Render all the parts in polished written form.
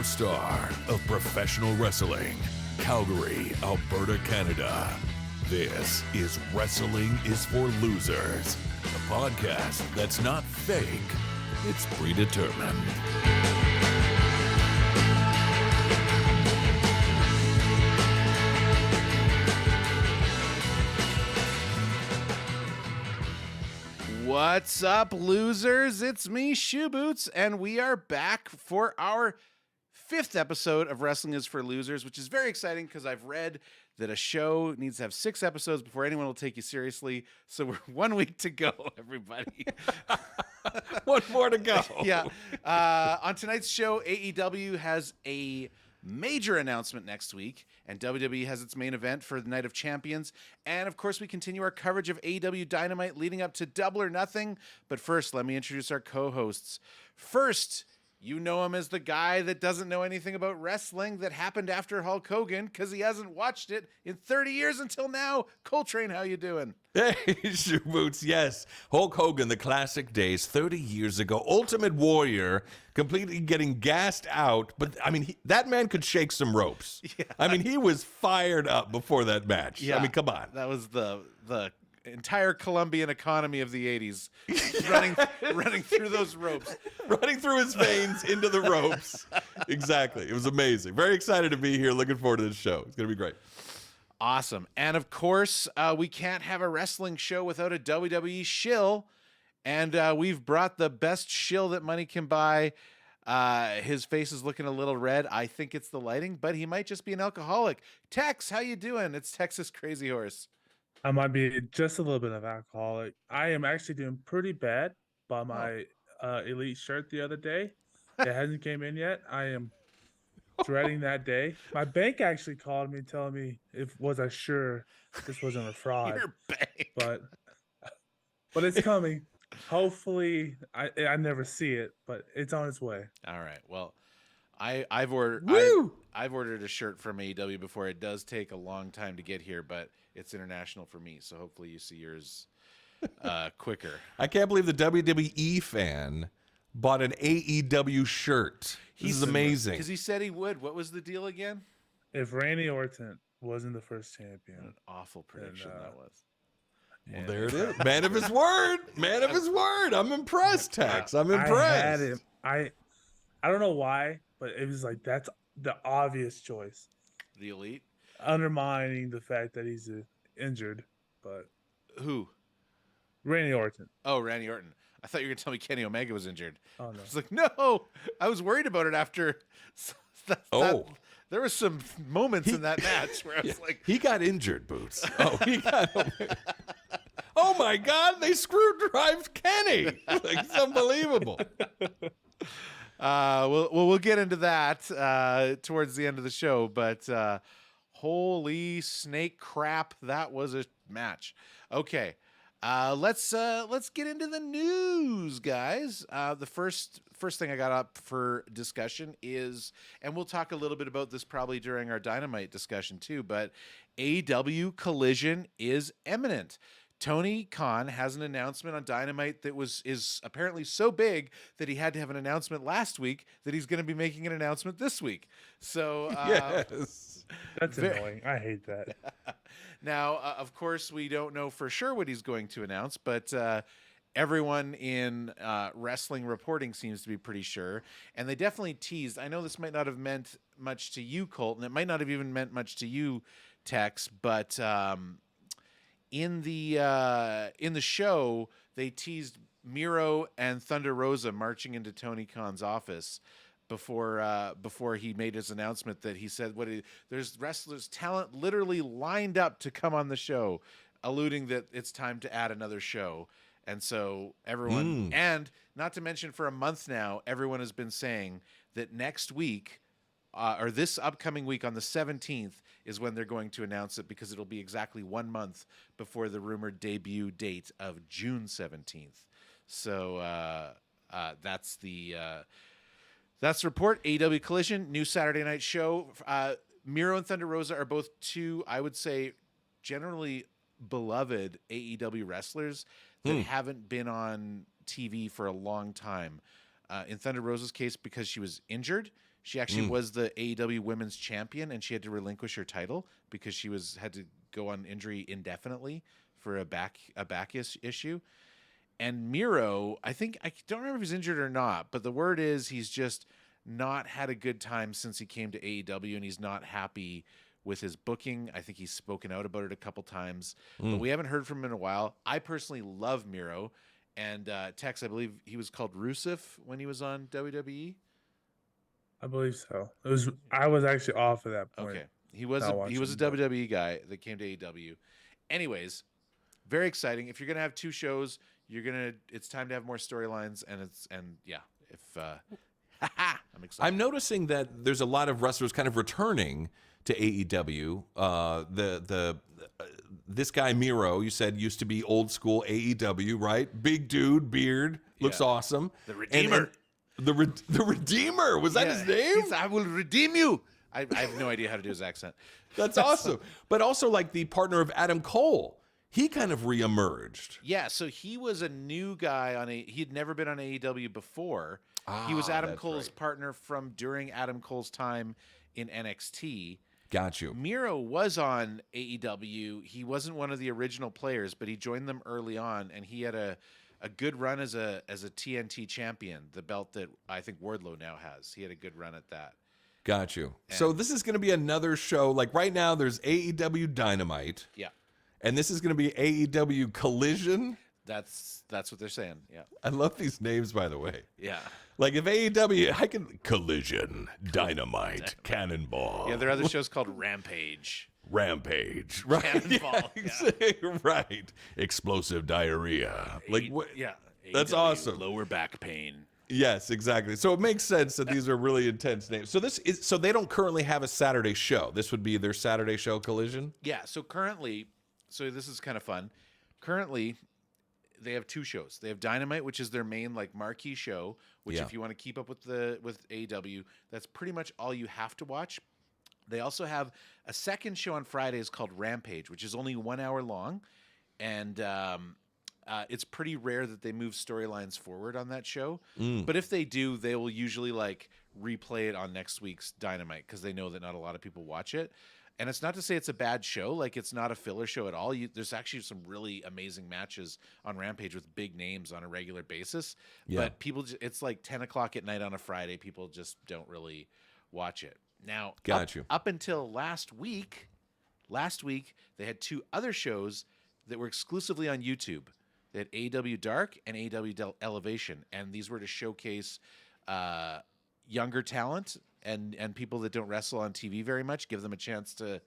star of professional wrestling, Calgary, Alberta, Canada. This is Wrestling is for Losers, a podcast that's not fake, it's predetermined. What's up, losers? It's me, Shoe Boots, and we are back for our 5th episode of Wrestling is for Losers, which is very exciting because I've read that a show needs to have 6 episodes before anyone will take you seriously. So we're 1 week to go, everybody. One more to go. Yeah. On tonight's show, AEW has a major announcement next week, and WWE has its main event for the Night of Champions. And of course, we continue our coverage of AEW Dynamite leading up to Double or Nothing. But first, let me introduce our co-hosts. First, you know him as the guy that doesn't know anything about wrestling that happened after Hulk Hogan because he hasn't watched it in 30 years until now. Coltrane, how you doing? Hey, Shoe Boots, yes. Hulk Hogan, the classic days, 30 years ago. Ultimate Warrior, completely getting gassed out. But, I mean, that man could shake some ropes. Yeah. I mean, he was fired up before that match. Yeah. I mean, come on. That was the entire Colombian economy of the 80s running through those ropes. Running through his veins into the ropes. Exactly. It was amazing. Very excited to be here. Looking forward to this show. It's going to be great. Awesome. And of course, we can't have a wrestling show without a WWE shill. And we've brought the best shill that money can buy. His face is looking a little red. I think it's the lighting, but he might just be an alcoholic. Tex, how you doing? It's Texas Crazy Horse. I might be just a little bit of alcoholic. I am actually doing pretty bad. Bought my Elite shirt the other day. It hasn't came in yet. I am dreading that day. My bank actually called me telling me was I sure this wasn't a fraud. Your bank. But it's coming. Hopefully, I never see it, but it's on its way. All right. Well, I've ordered a shirt from AEW before. It does take a long time to get here, but it's international for me, so hopefully you see yours quicker. I can't believe the WWE fan bought an AEW shirt. This is amazing. Because he said he would. What was the deal again? If Randy Orton wasn't the first champion. What an awful prediction that was. Well, there it is. Man of his word. Man of his word. I'm impressed, Tex. I'm impressed. I had him. I don't know why, but it was like that's the obvious choice. The Elite? Undermining the fact that he's injured, but who? Randy Orton. Oh, Randy Orton. I thought you were going to tell me Kenny Omega was injured. Oh, no. I was like, no. I was worried about it after. There were some moments in that match where I was like. He got injured, Boots. Oh, he got. Oh, my God. They screwdrived Kenny. Like, it's unbelievable. We'll get into that towards the end of the show, but holy snake crap, that was a match. Okay, let's get into the news, guys. The first thing I got up for discussion is, and we'll talk a little bit about this probably during our Dynamite discussion too, but AEW Collision is imminent. Tony Khan has an announcement on Dynamite that is apparently so big that he had to have an announcement last week that he's going to be making an announcement this week. So yes, that's annoying. I hate that. Now, of course, we don't know for sure what he's going to announce, but everyone in wrestling reporting seems to be pretty sure, and they definitely teased. I know this might not have meant much to you, Colt, and it might not have even meant much to you, Tex, but. In the show, they teased Miro and Thunder Rosa marching into Tony Khan's office before he made his announcement that he said there's wrestlers talent literally lined up to come on the show, alluding that it's time to add another show. And so everyone, and not to mention for a month now, everyone has been saying that next week or this upcoming week on the 17th is when they're going to announce it, because it'll be exactly 1 month before the rumored debut date of June 17th. So that's the report. AEW Collision, new Saturday night show. Miro and Thunder Rosa are both two, I would say, generally beloved AEW wrestlers that haven't been on TV for a long time. In Thunder Rosa's case, because she was injured, She actually was the AEW Women's Champion, and she had to relinquish her title because she had to go on injury indefinitely for a back issue. And Miro, I don't remember if he's injured or not, but the word is he's just not had a good time since he came to AEW, and he's not happy with his booking. I think he's spoken out about it a couple times, but we haven't heard from him in a while. I personally love Miro, and Tex, I believe he was called Rusev when he was on WWE. I believe so. I was actually off at that point. Okay, he was a WWE guy that came to AEW. Anyways, very exciting. If you're gonna have two shows, it's time to have more storylines, and I'm excited. I'm noticing that there's a lot of wrestlers kind of returning to AEW. This guy Miro, you said, used to be old school AEW, right? Big dude, beard, looks awesome. The Redeemer. The Redeemer, was that his name? I will redeem you. I have no idea how to do his accent. That's awesome. But also like the partner of Adam Cole, he kind of reemerged. Yeah, so he was a new guy he had never been on AEW before. He was Adam Cole's partner from during Adam Cole's time in NXT. Got you. Miro was on AEW. He wasn't one of the original players, but he joined them early on, and he had a good run as a TNT champion, the belt that I think Wardlow now has. He had a good run at that. Got you. So this is going to be another show. Like right now, there's AEW Dynamite. Yeah. And this is going to be AEW Collision. That's what they're saying. Yeah. I love these names, by the way. Yeah. Like if AEW, Collision, Dynamite, Cannonball. Yeah, there are other shows called Rampage. Rampage, right? Cannonball, right. Explosive diarrhea. Like what? Yeah. That's AEW, awesome. Lower back pain. Yes, exactly. So it makes sense that these are really intense names. So they don't currently have a Saturday show. This would be their Saturday show, Collision. Yeah. So this is kind of fun. Currently, they have two shows. They have Dynamite, which is their main marquee show. Which, if you want to keep up with AEW, that's pretty much all you have to watch. They also have a second show on Fridays called Rampage, which is only 1 hour long, and it's pretty rare that they move storylines forward on that show. But if they do, they will usually replay it on next week's Dynamite because they know that not a lot of people watch it. And it's not to say it's a bad show. It's not a filler show at all. There's actually some really amazing matches on Rampage with big names on a regular basis. Yeah. But people, it's 10 o'clock at night on a Friday. People just don't really watch it. Now, up until last week, they had two other shows that were exclusively on YouTube. They had AEW Dark and AEW Elevation. And these were to showcase younger talent and people that don't wrestle on TV very much, give them a chance to,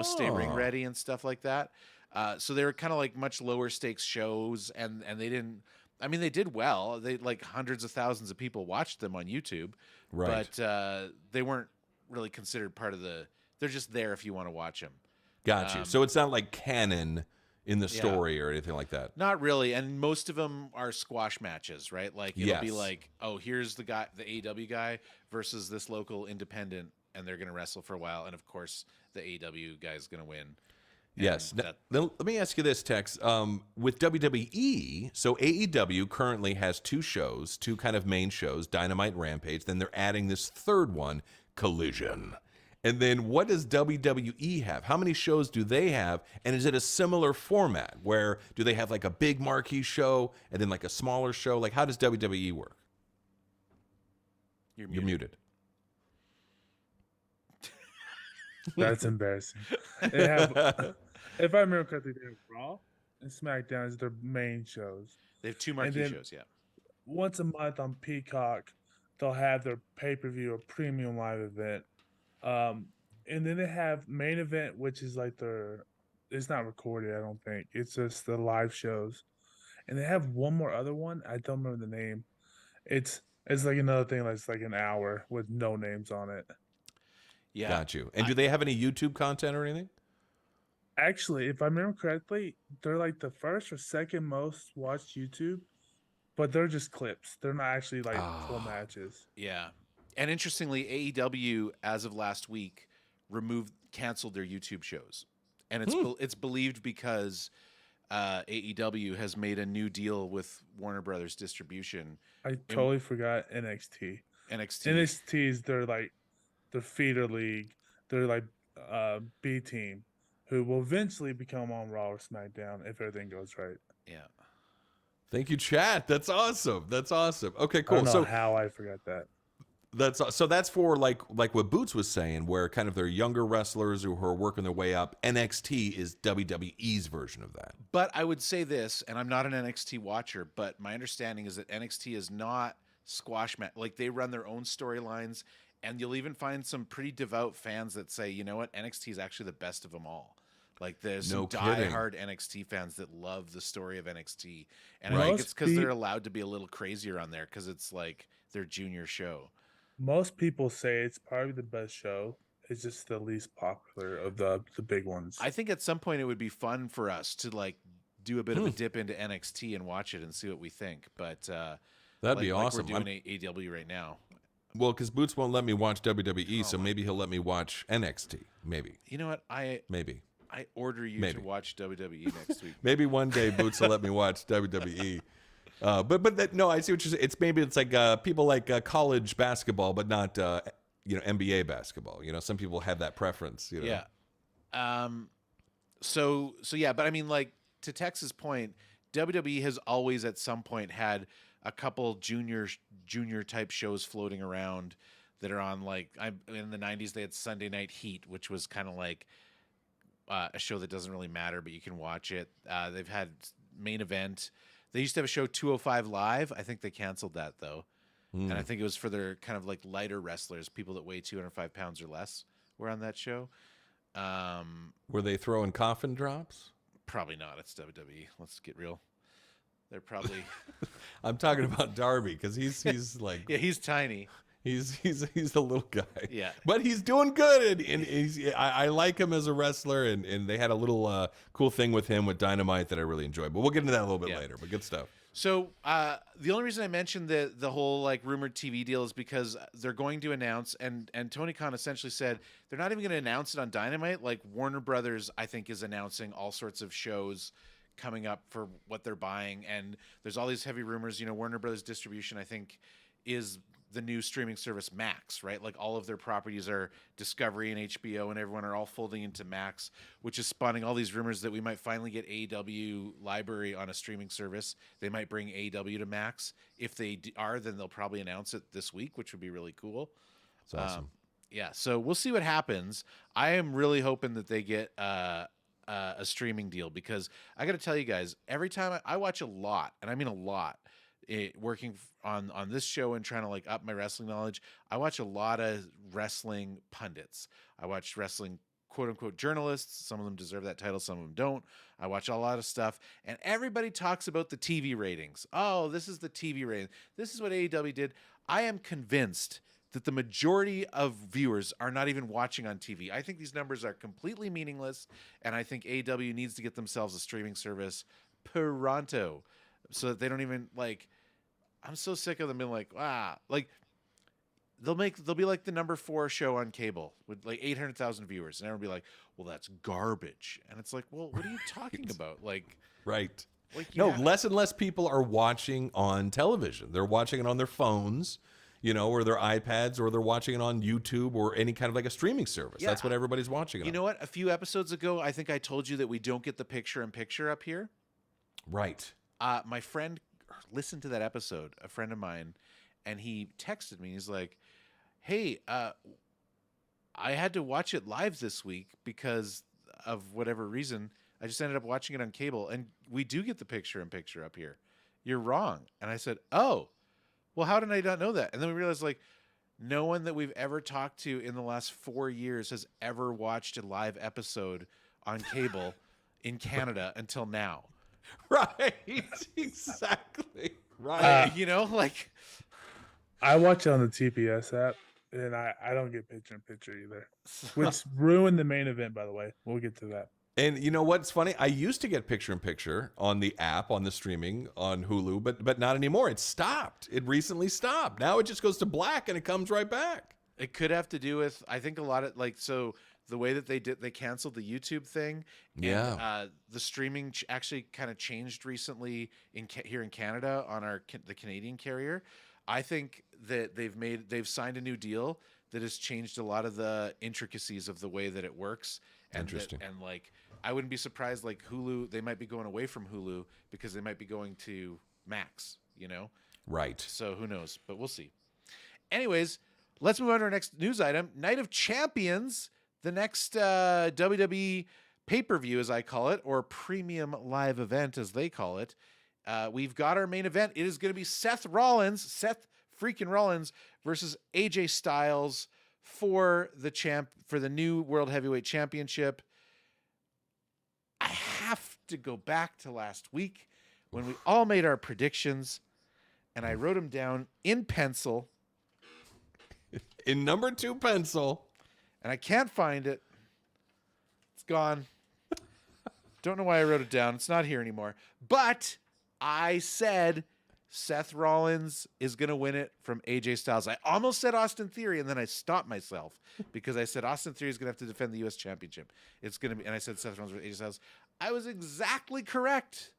stay ring ready and stuff like that. So they were kind of much lower stakes shows, and they didn't. I mean, they did well. They hundreds of thousands of people watched them on YouTube, right? But they weren't really considered part of the. They're just there if you want to watch them. Got you. So it's not like canon in the story or anything like that. Not really, and most of them are squash matches, right? It'll be oh, here's the guy, the AEW guy versus this local independent, and they're going to wrestle for a while, and of course the AEW guy is going to win. Yes. Now, let me ask you this, Tex. With WWE, so AEW currently has two kind of main shows, Dynamite and Rampage. Then they're adding this third one, Collision. And then what does WWE have? How many shows do they have? And is it a similar format where do they have a big marquee show and then a smaller show? How does WWE work? You're muted. That's embarrassing. They have, if I remember correctly, they have Raw and SmackDown as their main shows. They have two marquee shows, yeah. Once a month on Peacock, they'll have their pay-per-view or premium live event. And then they have main event, which is it's not recorded, I don't think. It's just the live shows. And they have one more other one. I don't remember the name. It's another thing that's an hour with no names on it. Yeah. Got you. And do they have any YouTube content or anything? Actually, if I remember correctly, they're the first or second most watched YouTube, but they're just clips. They're not actually full matches. Yeah. And interestingly, AEW, as of last week, canceled their YouTube shows, and it's believed because AEW has made a new deal with Warner Brothers Distribution. I totally forgot NXT. NXT. NXT's their feeder league. They're like B team, who will eventually become on Raw or SmackDown if everything goes right. Yeah. Thank you, chat. That's awesome. That's awesome. Okay, I cool. don't know So how I forgot that. that's for like what Boots was saying, where kind of they're younger wrestlers who are working their way up. NXT is WWE's version of that. But I would say this, and I'm not an NXT watcher, but my understanding is that NXT is not squash match. Like they run their own storylines, and you'll even find some pretty devout fans that say, you know what, NXT is actually the best of them all. Like there's some diehard NXT fans that love the story of NXT, and I think it's because they're allowed to be a little crazier on there because it's like their junior show. Most people say it's probably the best show. It's just the least popular of the big ones. I think at some point it would be fun for us to like do a bit of a dip into NXT and watch it and see what we think. But that'd be awesome. Like we're doing AEW right now. Well, because Boots won't let me watch WWE, so maybe he'll let me watch NXT. Maybe. You know what? I order you to watch WWE next week. Maybe one day Boots will let me watch WWE. No, I see what you're saying. It's like people like college basketball, but not NBA basketball. You know, some people have that preference. You know? Yeah. So yeah, but I mean, like to Tex's point, WWE has always at some point had a couple junior type shows floating around that are on like in the 90s they had Sunday Night Heat, which was kind of like a show that doesn't really matter, but you can watch it. They've had Main Event. They used to have a show 205 Live. I think they canceled that though. And I think it was for their kind of like lighter wrestlers, people that weigh 205 pounds or less were on that show. Were they throwing coffin drops? Probably not. It's WWE. Let's get real. They're probably. I'm talking about Darby because he's like yeah, he's tiny. He's the little guy. Yeah, but he's doing good, and I like him as a wrestler, and they had a little cool thing with him with Dynamite that I really enjoyed. But we'll get into that a little bit later. But good stuff. So the only reason I mentioned the whole like rumored TV deal is because they're going to announce, and Tony Khan essentially said they're not even going to announce it on Dynamite. Like Warner Brothers, I think, is announcing all sorts of shows coming up for what they're buying, and there's all these heavy rumors. You know, Warner Brothers Distribution, I think, is the new streaming service Max, right? Like all of their properties are Discovery and HBO and everyone are all folding into Max, which is spawning all these rumors that we might finally get AEW library on a streaming service. They might bring AEW to Max. If they are, then they'll probably announce it this week, which would be really cool. That's awesome. Yeah, so we'll see what happens. I am really hoping that they get a streaming deal because I got to tell you guys, every time I watch a lot, and I mean a lot, working on this show and trying to like up my wrestling knowledge, I watch a lot of wrestling pundits. I watch wrestling quote unquote journalists. Some of them deserve that title, some of them don't. I watch a lot of stuff, and everybody talks about the TV ratings. Oh, this is the TV rating. This is what AEW did. I am convinced that the majority of viewers are not even watching on TV. I think these numbers are completely meaningless, and I think AEW needs to get themselves a streaming service pronto so that they don't even like. I'm so sick of them being like, like they'll be like the number 4 show on cable with like 800,000 viewers, and everyone will be like, well, that's garbage, and it's like, well, what are you talking about? Like, right? Like, no, less and less people are watching on television. They're watching it on their phones, you know, or their iPads, or they're watching it on YouTube or any kind of like a streaming service. Yeah. That's what everybody's watching it on. You know what? A few episodes ago, I think I told you that we don't get the picture-in-picture up here. Right. My friend listened to that episode, a friend of mine, and he texted me. He's like, hey, I had to watch it live this week because of whatever reason. I just ended up watching it on cable, and we do get the picture-in-picture up here. You're wrong. And I said, oh, well, how did I not know that? And then we realized, like, no one that we've ever talked to in the last 4 years has ever watched a live episode on cable in Canada until now. Right. Exactly. Right. You know, like, I watch it on the TPS app, and I don't get picture-in-picture either, which ruined the main event, by the way. We'll get to that. And you know what's funny? I used to get picture-in-picture on the app, on the streaming, on Hulu, but not anymore. It stopped. It recently stopped. Now it just goes to black, and it comes right back. It could have to do with, I think, a lot of, like, so the way that they canceled the YouTube thing. Yeah. And, the streaming actually kind of changed recently here in Canada on the Canadian carrier. I think that they've signed a new deal that has changed a lot of the intricacies of the way that it works. And Interesting. And like, I wouldn't be surprised, like Hulu, they might be going away from Hulu because they might be going to Max, you know? Right. So who knows, but we'll see. Anyways, let's move on to our next news item. Night of Champions, the next WWE pay-per-view, as I call it, or premium live event, as they call it. We've got our main event. It is going to be Seth freaking Rollins versus AJ Styles for the new World Heavyweight Championship. I have to go back to last week when we all made our predictions, and I wrote them down in pencil. In number 2 pencil. And I can't find it. It's gone. Don't know why I wrote it down. It's not here anymore. But I said Seth Rollins is going to win it from AJ Styles. I almost said Austin Theory, and then I stopped myself because I said Austin Theory is going to have to defend the U.S. Championship. It's going to be, and I said Seth Rollins with AJ Styles. I was exactly correct.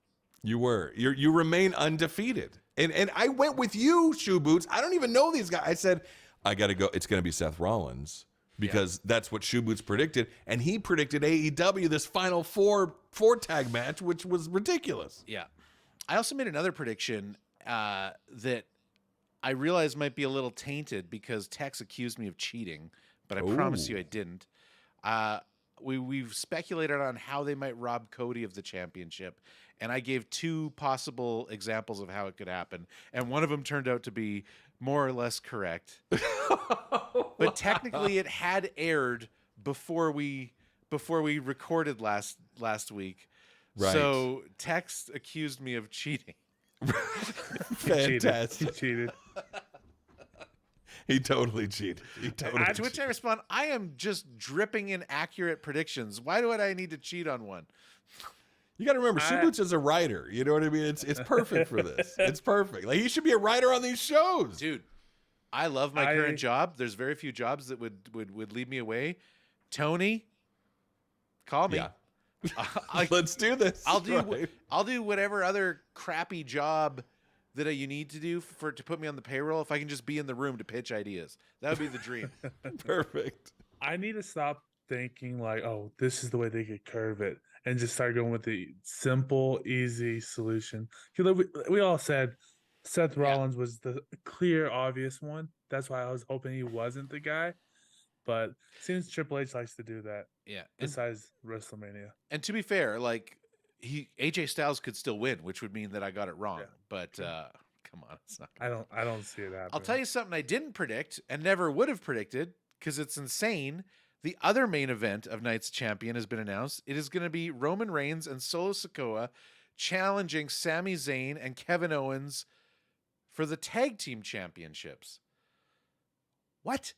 You were. You remain undefeated. And I went with you, Shoe Boots. I don't even know these guys. I said, I got to go. It's going to be Seth Rollins because that's what Shoe Boots predicted. And he predicted AEW, this final four tag match, which was ridiculous. Yeah. I also made another prediction that I realized might be a little tainted because Tex accused me of cheating, but I promise you I didn't. We've speculated on how they might rob Cody of the championship, and I gave 2 possible examples of how it could happen, and one of them turned out to be more or less correct. But technically, it had aired before we recorded last week. Right. So Tex accused me of cheating. Fantastic. He cheated. He totally cheated. To which I respond, I am just dripping in accurate predictions. Why do I need to cheat on one? You got to remember, Shoe Boots is a writer. You know what I mean? It's perfect for this. It's perfect. Like, he should be a writer on these shows. Dude, I love my current job. There's very few jobs that would lead me away. Tony, call me. Yeah. Let's do this. I'll do whatever other crappy job that you need to do to put me on the payroll if I can just be in the room to pitch ideas. That would be the dream. Perfect. I need to stop thinking like, oh, this is the way they could curve it, and just start going with the simple, easy solution. Because we all said Seth Rollins was the clear, obvious one. That's why I was hoping he wasn't the guy. But since Triple H likes to do that, besides WrestleMania. And to be fair, like AJ Styles could still win, which would mean that I got it wrong. Yeah. But come on, it's not. I don't see it happening. I'll tell you something I didn't predict and never would have predicted because it's insane. The other main event of Night's Champion has been announced. It is going to be Roman Reigns and Solo Sikoa challenging Sami Zayn and Kevin Owens for the tag team championships. What?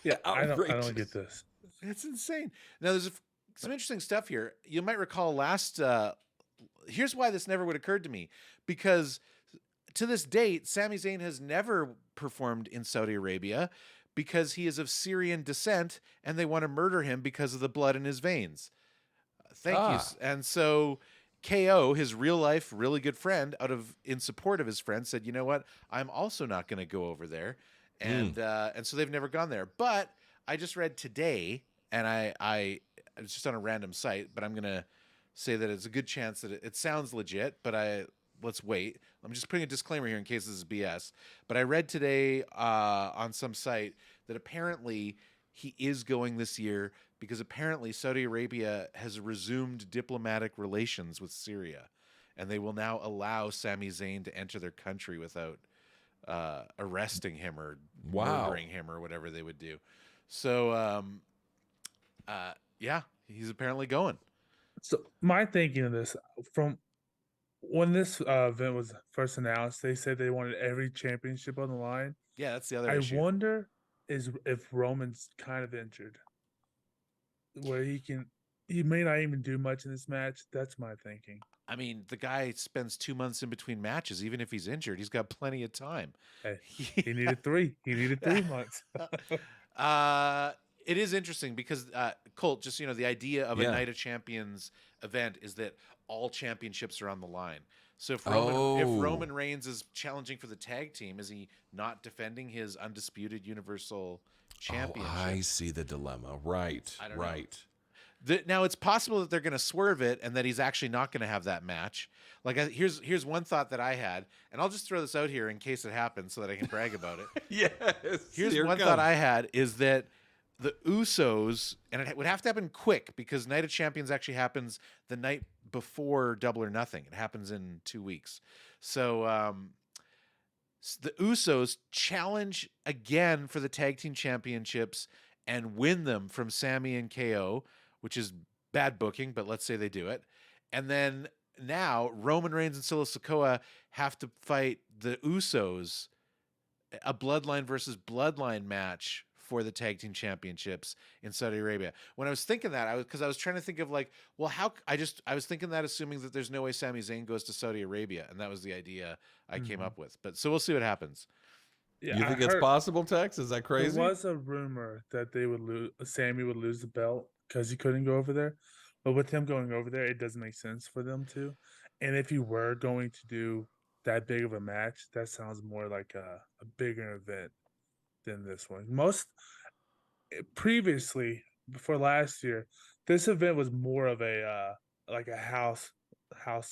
Yeah, I don't get this. It's insane. Now, there's some interesting stuff here. You might recall here's why this never would have occurred to me. Because to this date, Sami Zayn has never performed in Saudi Arabia because he is of Syrian descent and they want to murder him because of the blood in his veins. Thank you. And so KO, his real life, really good friend, in support of his friend, said, you know what? I'm also not going to go over there. And so they've never gone there. But I just read today, and I it's just on a random site, but I'm going to say that it's a good chance that it sounds legit, but let's wait. I'm just putting a disclaimer here in case this is BS. But I read today on some site that apparently he is going this year because apparently Saudi Arabia has resumed diplomatic relations with Syria, and they will now allow Sami Zayn to enter their country without arresting him or murdering him or whatever they would do. So, he's apparently going. So my thinking of this, from when this event was first announced, they said they wanted every championship on the line. Yeah, that's the other issue. I wonder if Roman's kind of injured, where he may not even do much in this match. That's my thinking. I mean, the guy spends 2 months in between matches. Even if he's injured, he's got plenty of time. Hey, he needed 3. He needed 3 months. It is interesting because Colt, just the idea of a Night of Champions event is that all championships are on the line. So if Oh. Roman Reigns is challenging for the tag team, is he not defending his undisputed Universal Championship? Oh, I see the dilemma. Right. I don't know. Right. Now it's possible that they're going to swerve it and that he's actually not going to have that match. Like here's one thought that I had, and I'll just throw this out here in case it happens so that I can brag about it. Yes. Here's here it one comes. thought I had is that the Usos, and it would have to happen quick because Night of Champions actually happens the night before Double or Nothing. It happens in 2 weeks. So the Usos challenge again for the tag team championships and win them from Sami and KO, which is bad booking, but let's say they do it. And then now Roman Reigns and Solo Sikoa have to fight the Usos, a bloodline versus bloodline match for the tag team championships in Saudi Arabia. When I was thinking that, I was trying to think of like, well, I was thinking that assuming that there's no way Sami Zayn goes to Saudi Arabia, and that was the idea I came up with. But so we'll see what happens. Yeah, You think it's possible, Tex? Is that crazy? There was a rumor that they would lose. Sammy would lose the belt because he couldn't go over there. But with him going over there, it doesn't make sense for them to. And if you were going to do that big of a match, that sounds more like a bigger event than this one. Previously, before last year, this event was more of a like a house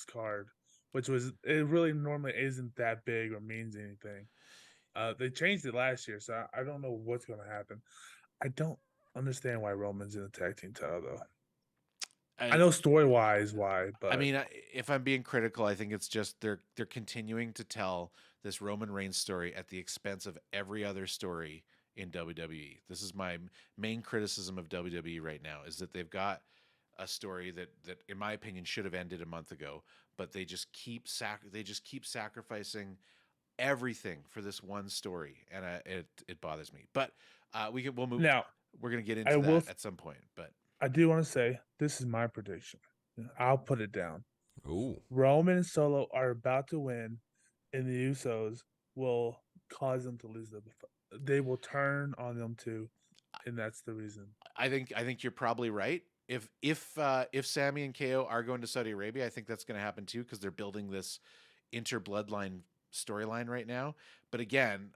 card, which was it really normally isn't that big or means anything. They changed it last year, so I don't know what's going to happen. I don't understand why Roman's in the tag team title though. I know story-wise why, but I mean, if I'm being critical, I think it's just they're continuing to tell this Roman Reigns story at the expense of every other story in WWE. This is my main criticism of WWE right now, is that they've got a story that in my opinion should have ended a month ago, but they just keep sacrificing everything for this one story, and it bothers me. But we'll move now. We're gonna get into that at some point, but I do want to say this is my prediction. I'll put it down. Ooh. Roman and Solo are about to win, and the Usos will cause them to lose. They will turn on them too, and that's the reason. I think you're probably right. If Sami and KO are going to Saudi Arabia, I think that's going to happen too because they're building this inter-bloodline storyline right now. But again,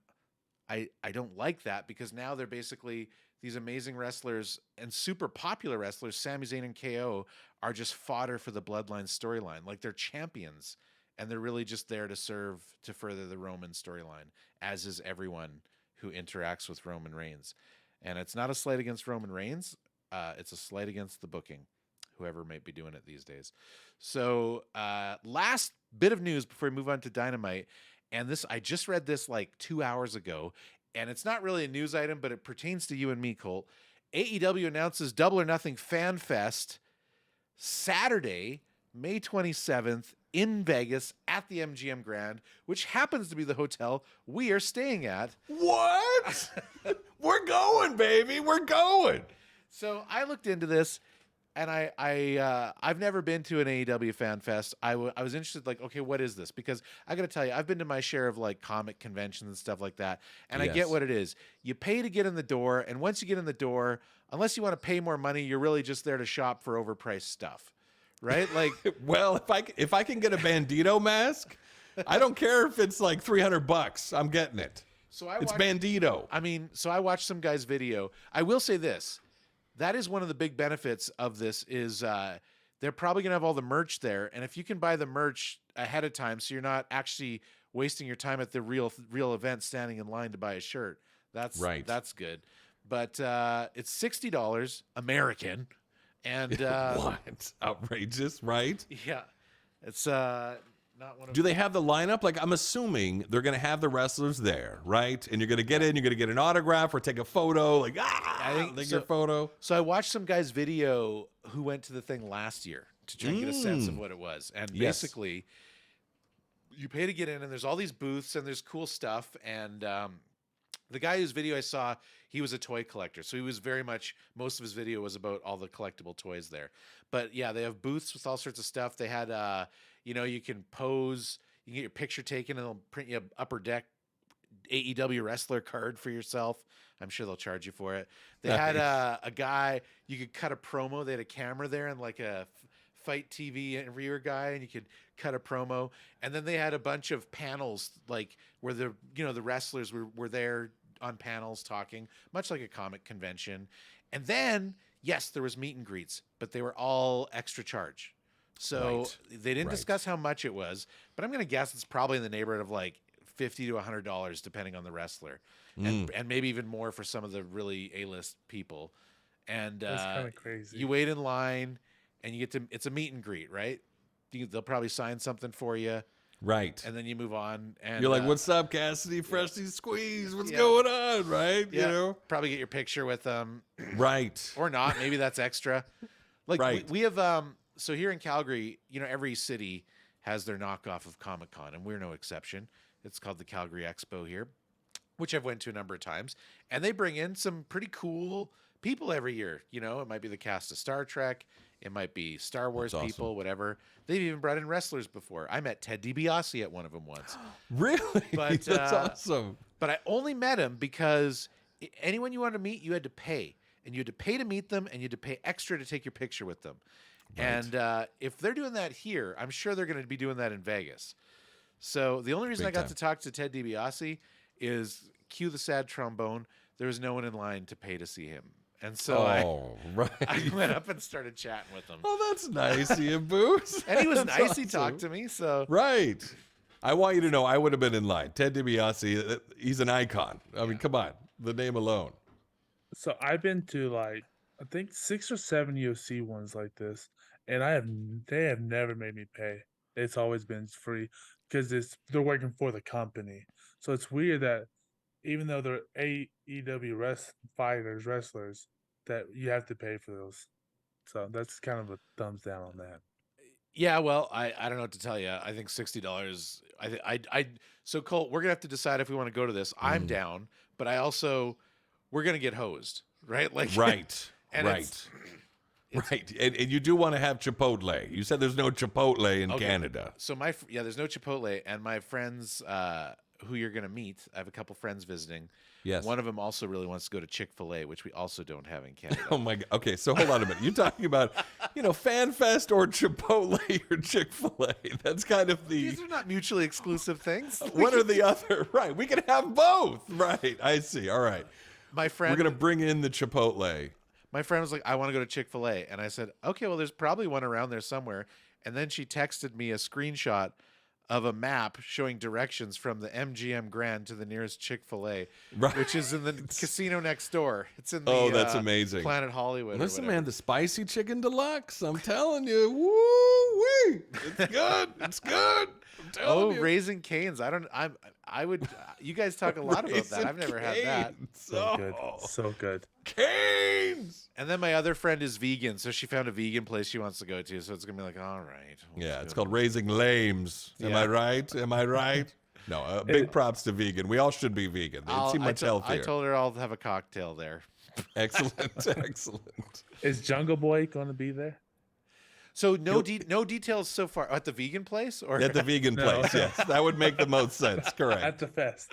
I don't like that because now they're basically these amazing wrestlers and super popular wrestlers, Sami Zayn and KO, are just fodder for the bloodline storyline. Like they're champions and they're really just there to serve to further the Roman storyline, as is everyone who interacts with Roman Reigns. And it's not a slight against Roman Reigns. It's a slight against the booking, whoever might be doing it these days. So last bit of news before we move on to Dynamite. And this, I just read this like 2 hours ago, and it's not really a news item, but it pertains to you and me, Colt. AEW announces Double or Nothing Fan Fest Saturday, May 27th in Vegas at the MGM Grand, which happens to be the hotel we are staying at. What? We're going, baby. We're going. So I looked into this, and I've never been to an AEW Fan Fest. I was interested, like, okay, what is this? Because I got to tell you, I've been to my share of like comic conventions and stuff like that, and I get what it is. You pay to get in the door, and once you get in the door, unless you want to pay more money, you're really just there to shop for overpriced stuff, right? Like, well, if I can get a Bandito mask, I don't care if it's like $300. I'm getting it. So it's Bandito. I mean, so I watched some guy's video. I will say this. That is one of the big benefits of this is they're probably going to have all the merch there. And if you can buy the merch ahead of time, so you're not actually wasting your time at the real event standing in line to buy a shirt, that's right. That's good. But it's $60 American. And what? Outrageous, right? Yeah. It's not one of Do they have the lineup? Like, I'm assuming they're going to have the wrestlers there, right? And you're going to get in, you're going to get an autograph or take a photo, like, your photo. So I watched some guy's video who went to the thing last year to try and get a sense of what it was. And basically, you pay to get in, and there's all these booths, and there's cool stuff. And the guy whose video I saw, he was a toy collector. So he was very much, most of his video was about all the collectible toys there. But yeah, they have booths with all sorts of stuff. They had, you can pose, you can get your picture taken, and they'll print you an Upper Deck AEW wrestler card for yourself. I'm sure they'll charge you for it. They had a guy, you could cut a promo. They had a camera there and like a Fight TV interviewer guy, and you could cut a promo. And then they had a bunch of panels, like where the wrestlers were there on panels talking, much like a comic convention. And then, yes, there was meet and greets, but they were all extra charge. So they didn't discuss how much it was, but I'm going to guess it's probably in the neighborhood of like $50 to $100, depending on the wrestler, and maybe even more for some of the really A-list people. And That's kind of crazy. You wait in line, and you get to. It's a meet and greet, right? They'll probably sign something for you, right? And then you move on. And you're like, "What's up, Cassidy? Freshly squeezed? What's going on?" Right? Yeah. You know, probably get your picture with them, right? Or not. Maybe that's extra. Like right. we have. So here in Calgary, every city has their knockoff of Comic-Con, and we're no exception. It's called the Calgary Expo here, which I've went to a number of times, and they bring in some pretty cool people every year. It might be the cast of Star Trek, it might be Star Wars people, whatever. They've even brought in wrestlers before. I met Ted DiBiase at one of them once. Really? But, that's awesome. But I only met him because anyone you wanted to meet, you had to pay, and you had to pay to meet them, and you had to pay extra to take your picture with them. Right. And if they're doing that here, I'm sure they're going to be doing that in Vegas. So the only reason I got to talk to Ted DiBiase is cue the sad trombone. There was no one in line to pay to see him. And so I went up and started chatting with him. Oh, that's nice, Ian Boots. And he was nice. Awesome. He talked to me. So right. I want you to know I would have been in line. Ted DiBiase, he's an icon. I mean, come on. The name alone. So I've been to I think 6 or 7 UFC ones like this. And they have never made me pay. It's always been free because they're working for the company. So it's weird that even though they're AEW wrestlers, that you have to pay for those. So that's kind of a thumbs down on that. Yeah, well, I don't know what to tell you. I think $60. So Colt, we're gonna have to decide if we want to go to this. I'm down, but we're gonna get hosed, right? Like right, and right. Right, and you do want to have Chipotle. You said there's no Chipotle in Canada. So there's no Chipotle, and my friends who you're going to meet, I have a couple friends visiting. Yes. One of them also really wants to go to Chick-fil-A, which we also don't have in Canada. Oh my God. Okay, so hold on a minute. You're talking about, Fan Fest or Chipotle or Chick-fil-A. That's kind of These are not mutually exclusive things. One or the other. Right. We can have both. Right. I see. All right. My friend, we're going to bring in the Chipotle. My friend was like, I want to go to Chick-fil-A. And I said, okay, well, there's probably one around there somewhere. And then she texted me a screenshot of a map showing directions from the MGM Grand to the nearest Chick-fil-A, which is in the casino next door. It's in the that's amazing. Planet Hollywood. Listen, man, the spicy chicken deluxe. I'm telling you, woo-wee. It's good. It's good. I'm telling you. Raising Cane's. I would. You guys talk a lot about that. I've never had that. So good. So good. Cane's. And then my other friend is vegan, so she found a vegan place she wants to go to. So it's gonna be like, all right. It's called Raising Lames. Am I right? Am I right? No. Big props to vegan. We all should be vegan. They seem much healthier. I told her I'll have a cocktail there. Excellent. Excellent. Is Jungle Boy going to be there? So no details so far at the vegan place, or at the vegan place. Yes, that would make the most sense. Correct. At the fest.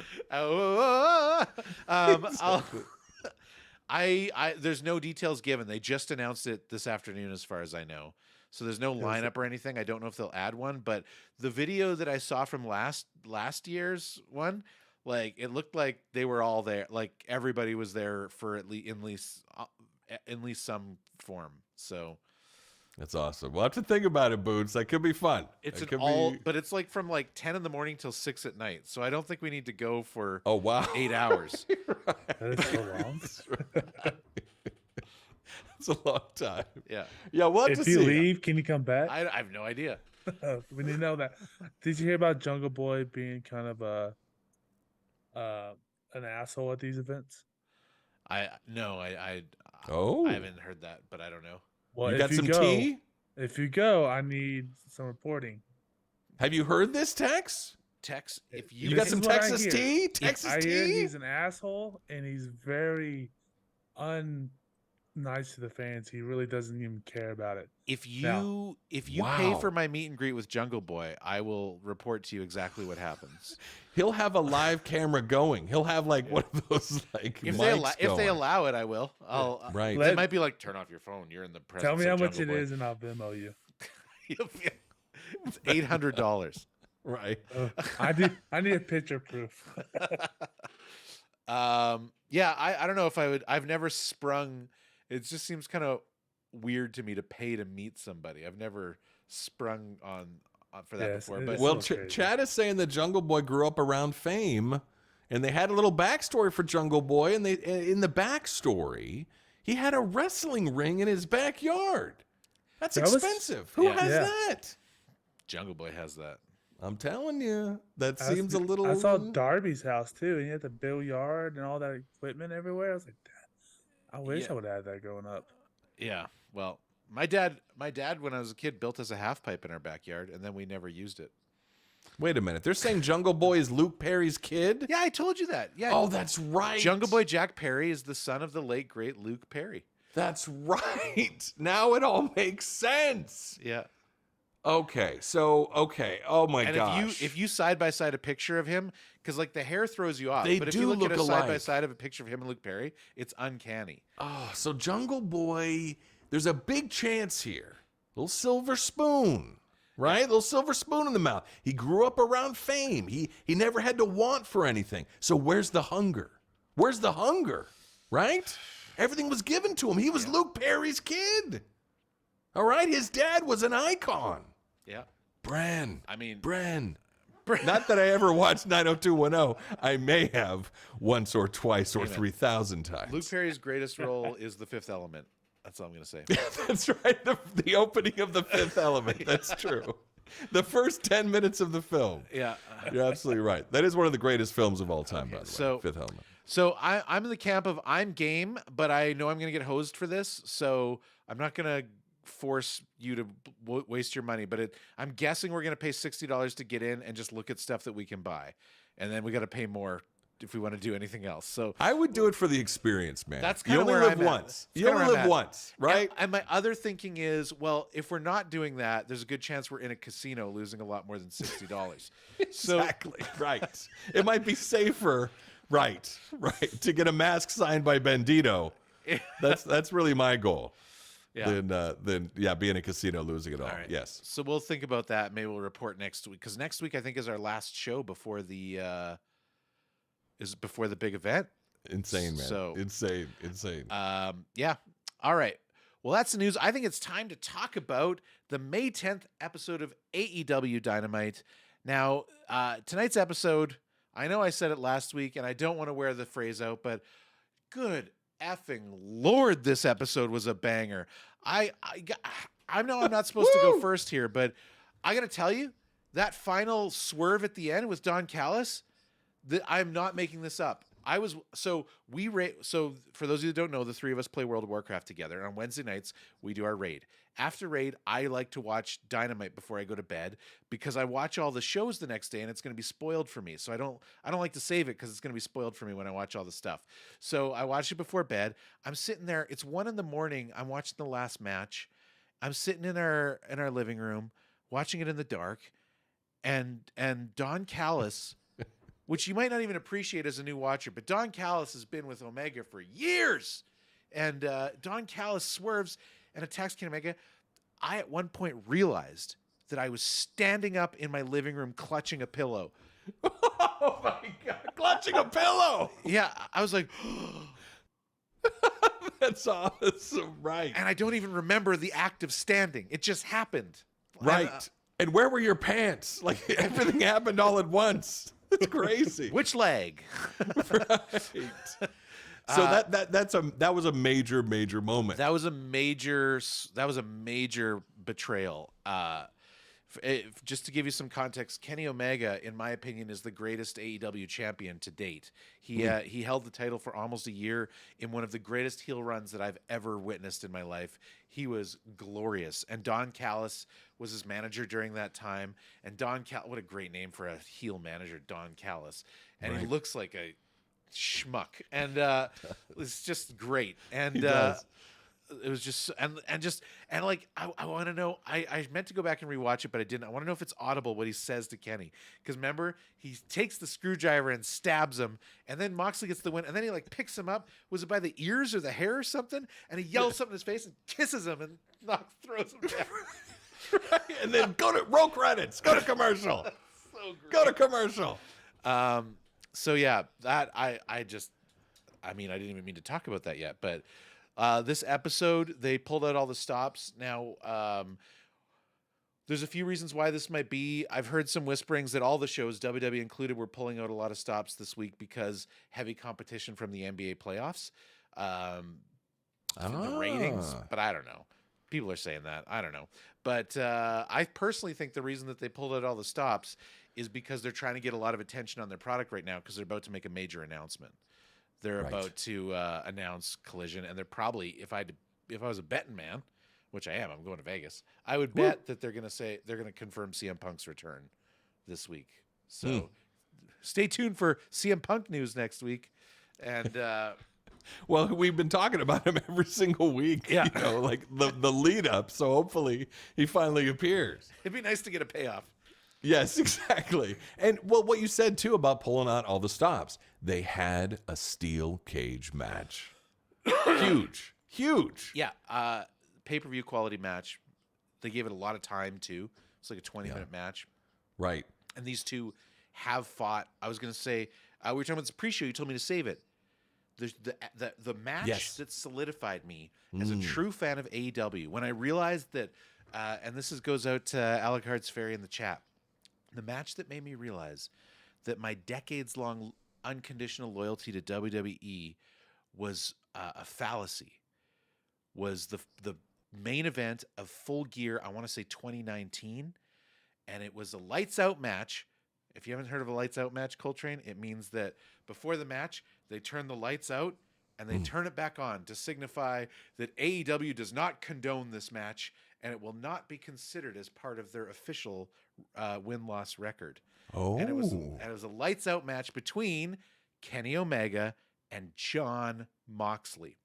There's no details given. They just announced it this afternoon, as far as I know. So there's no lineup or anything. I don't know if they'll add one, but the video that I saw from last year's one, like it looked like they were all there. Like everybody was there for at least some form. So. That's awesome. We'll have to think about it, Boots. That could be fun. But it's like from like 10 in the morning till 6 at night. So I don't think we need to go for 8 hours. That is so long. It's a long time. Yeah. Yeah. What? If you leave, can you come back? I have no idea. We need to know that. Did you hear about Jungle Boy being kind of an asshole at these events? I haven't heard that, but I don't know. Well, you got some tea? If you go, I need some reporting. Have you heard this, Tex? If you got some Texas tea? Texas tea? I hear he's an asshole and he's very nice to the fans. He really doesn't even care about it. If you pay for my meet and greet with Jungle Boy, I will report to you exactly what happens. He'll have a live camera going. He'll have like one of those like if mics they allow it, I will. Right. It might be like, turn off your phone. You're in the presence. Tell me how much Jungle it Boy. is, and I'll Venmo you. It's $800. Right. I need a picture proof. Yeah, I don't know if I would. I've never sprung. It just seems kind of weird to me to pay to meet somebody. I've never sprung on for that Yes, before. it But is. Well, so crazy. Chad is saying that Jungle Boy grew up around Fame, and they had a little backstory for Jungle Boy, and in the backstory, he had a wrestling ring in his backyard. That's That was- expensive. Who has Yeah. that? Jungle Boy has that. I'm telling you, that I seems a little. I saw Darby's house too, and he had the billiard and all that equipment everywhere. I was like, Dad, I wish Yeah. I would have had that growing up. Yeah. Well, my dad, when I was a kid, built us a half pipe in our backyard, and then we never used it. Wait a minute. They're saying Jungle Boy is Luke Perry's kid? Yeah, I told you that. Yeah. Oh, that's right. Jungle Boy Jack Perry is the son of the late great Luke Perry. That's right. Now it all makes sense. Yeah. Okay. Oh my And gosh. if you side by side a picture of him, because like the hair throws you off, They but if do you look at look a side by alike. side of a picture of him and Luke Perry, it's uncanny. Oh, so Jungle Boy, there's a big chance here. Little silver spoon, right? Little silver spoon in the mouth. He grew up around Fame. He never had to want for anything. So where's the hunger? Where's the hunger? Right? Everything was given to him. He was Luke Perry's kid. All right? His dad was an icon. Yeah. Bren. I mean, Bren. Not that I ever watched 90210. I may have once or twice or 3,000 times. Luke Perry's greatest role is The Fifth Element. That's all I'm going to say. That's right. The opening of The Fifth Element. That's true. The first 10 minutes of the film. Yeah. You're absolutely right. That is one of the greatest films of all time, by the so- way. Fifth Element. So I'm in the camp of I'm game, but I know I'm going to get hosed for this. So I'm not going to force you to waste your money. But I'm guessing we're going to pay $60 to get in and just look at stuff that we can buy. And then we got to pay more if we want to do anything else. So I would do it for the experience, man. That's you kinda only where live I'm at. once. That's You kinda only where I'm live at. once, right? And my other thinking is, well, if we're not doing that, there's a good chance we're in a casino losing a lot more than $60. So Exactly. Right. It might be safer. Right. To get a mask signed by Bandito. That's really my goal. yeah. Than be in a casino losing it all. right. Yes. So we'll think about that. Maybe we'll report next week because next week I think is our last show before the big event. Insane, man. So- insane. Yeah. All right. Well, that's the news. I think it's time to talk about the May 10th episode of AEW Dynamite. Now, tonight's episode, I know I said it last week, and I don't want to wear the phrase out, but good effing Lord, this episode was a banger. I know I'm not supposed to go first here, but I got to tell you, that final swerve at the end with Don Callis, I'm not making this up. So for those of you that don't know, the three of us play World of Warcraft together. And on Wednesday nights, we do our raid. After raid, I like to watch Dynamite before I go to bed because I watch all the shows the next day and it's going to be spoiled for me. So I don't like to save it because it's going to be spoiled for me when I watch all the stuff. So I watch it before bed. I'm sitting there. It's 1 a.m. I'm watching the last match. I'm sitting in our living room watching it in the dark, and Don Callis. Which you might not even appreciate as a new watcher, but Don Callis has been with Omega for years. And Don Callis swerves and attacks Kenny Omega. I, at one point, realized that I was standing up in my living room clutching a pillow. Oh, my God. Clutching a pillow. Yeah, I was like, That's awesome. Right. and I don't even remember the act of standing. It just happened. Right. And where were your pants? Like, everything happened all at once. It's crazy. Which leg? Right. So that was a major moment. That was a major betrayal. Just to give you some context, Kenny Omega, in my opinion, is the greatest AEW champion to date. He held the title for almost a year in one of the greatest heel runs that I've ever witnessed in my life. He was glorious, and Don Callis was his manager during that time. And what a great name for a heel manager, Don Callis. And he looks like a schmuck, and it's just great. And He does. it was just and like I want to know. I meant to go back and rewatch it, but I didn't. I want to know if it's audible what he says to Kenny, because remember he takes the screwdriver and stabs him, and then Moxley gets the win, and then he like picks him up. Was it by the ears or the hair or something? And he yells something in his face and kisses him and throws him down. And then roll credits. Go to commercial. Go to commercial. So yeah, that I didn't even mean to talk about that yet, but this episode they pulled out all the stops. Now there's a few reasons why this might be. I've heard some whisperings that all the shows, WWE included, were pulling out a lot of stops this week because heavy competition from the NBA playoffs. The ratings, but I don't know. People are saying that. I don't know. But I personally think the reason that they pulled out all the stops is because they're trying to get a lot of attention on their product right now because they're about to make a major announcement. They're about to announce Collision, and they're probably, if I was a betting man, which I am, I'm going to Vegas, I would bet that they're going to confirm CM Punk's return this week. So stay tuned for CM Punk news next week. And well, we've been talking about him every single week. Yeah. You know, like the lead up. So hopefully he finally appears. it'd be nice to get a payoff. Yes, exactly. And well, what you said too about pulling out all the stops, they had a steel cage match. Huge. Yeah. Pay-per-view quality match. They gave it a lot of time too. It's like a 20-minute match. Right. And these two have fought. I was going to say, we were talking about this pre-show. You told me to save it. The match that solidified me as a true fan of AEW, when I realized that, and this goes out to Alucard's Fairy in the chat, the match that made me realize that my decades-long unconditional loyalty to WWE was a fallacy, was the main event of Full Gear, I want to say 2019, and it was a lights-out match. If you haven't heard of a lights-out match, Coltrane, it means that before the match, they turn the lights out and they turn it back on to signify that AEW does not condone this match and it will not be considered as part of their official win-loss record. Oh. And it was a lights-out match between Kenny Omega and Jon Moxley.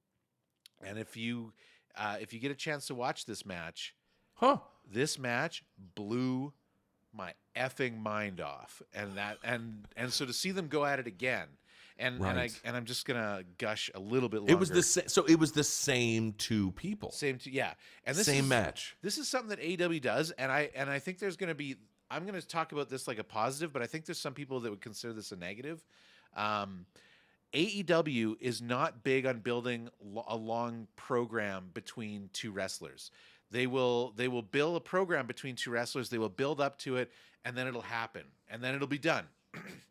And if you get a chance to watch this match, this match blew my effing mind off, and so to see them go at it again, and I'm just gonna gush a little bit longer. It was the same two people, and this same match. This is something that AEW does, and I think there's gonna be. I'm gonna talk about this like a positive, but I think there's some people that would consider this a negative. AEW is not big on building a long program between two wrestlers. They will build a program between two wrestlers. They will build up to it, and then it'll happen, and then it'll be done.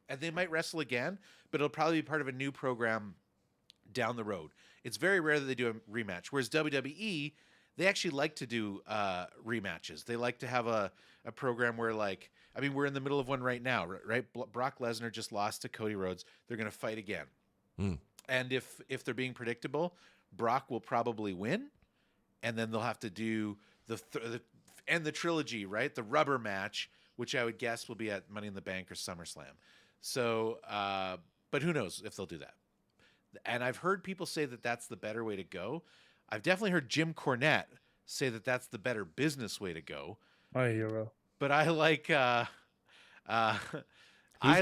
And they might wrestle again, but it'll probably be part of a new program down the road. It's very rare that they do a rematch. Whereas WWE, they actually like to do rematches. They like to have a program where, we're in the middle of one right now, right? Brock Lesnar just lost to Cody Rhodes. They're going to fight again. And if they're being predictable, Brock will probably win. And then they'll have to do the trilogy, right? The rubber match, which I would guess will be at Money in the Bank or SummerSlam. So, but who knows if they'll do that. And I've heard people say that that's the better way to go. I've definitely heard Jim Cornette say that that's the better business way to go. My hero. But I like... Who's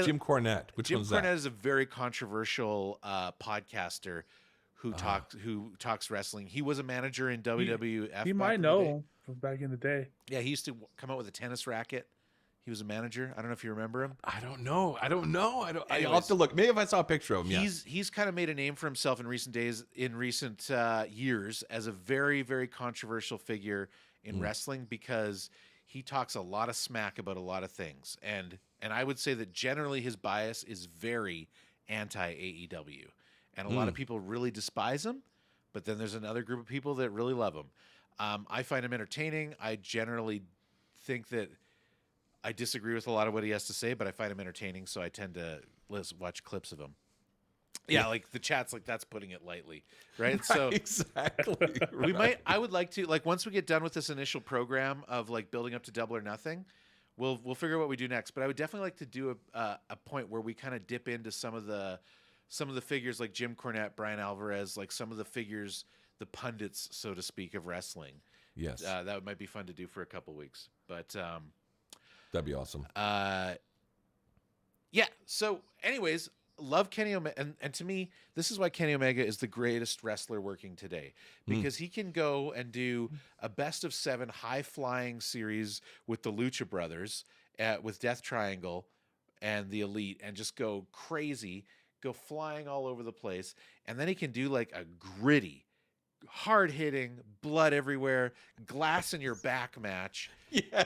Jim Cornette? Jim Cornette is a very controversial podcaster who talks wrestling. He was a manager in WWF. He might know from back in the day. Yeah, he used to come out with a tennis racket. He was a manager. I don't know if you remember him. I don't know. I'll have to look. Maybe if I saw a picture of him. He's kind of made a name for himself in recent years as a very, very controversial figure in wrestling because he talks a lot of smack about a lot of things. And I would say that generally his bias is very anti-AEW. And a lot of people really despise him, but then there's another group of people that really love him. I find him entertaining. I generally think that I disagree with a lot of what he has to say, but I find him entertaining, so I tend to watch clips of him. Yeah, like the chat's like, that's putting it lightly, right? So exactly. I would like to, once we get done with this initial program of building up to Double or Nothing, we'll figure out what we do next. But I would definitely like to do a point where we kind of dip into some of the figures like Jim Cornette, Brian Alvarez, like some of the figures, the pundits, so to speak, of wrestling. Yes. That might be fun to do for a couple weeks. But that'd be awesome. Yeah. So anyways, love Kenny Omega, and to me, this is why Kenny Omega is the greatest wrestler working today, because he can go and do a best of 7 high flying series with the Lucha Brothers, with Death Triangle and the Elite, and just go crazy, go flying all over the place, and then he can do like a gritty, hard hitting, blood everywhere, glass in your back match. Yeah.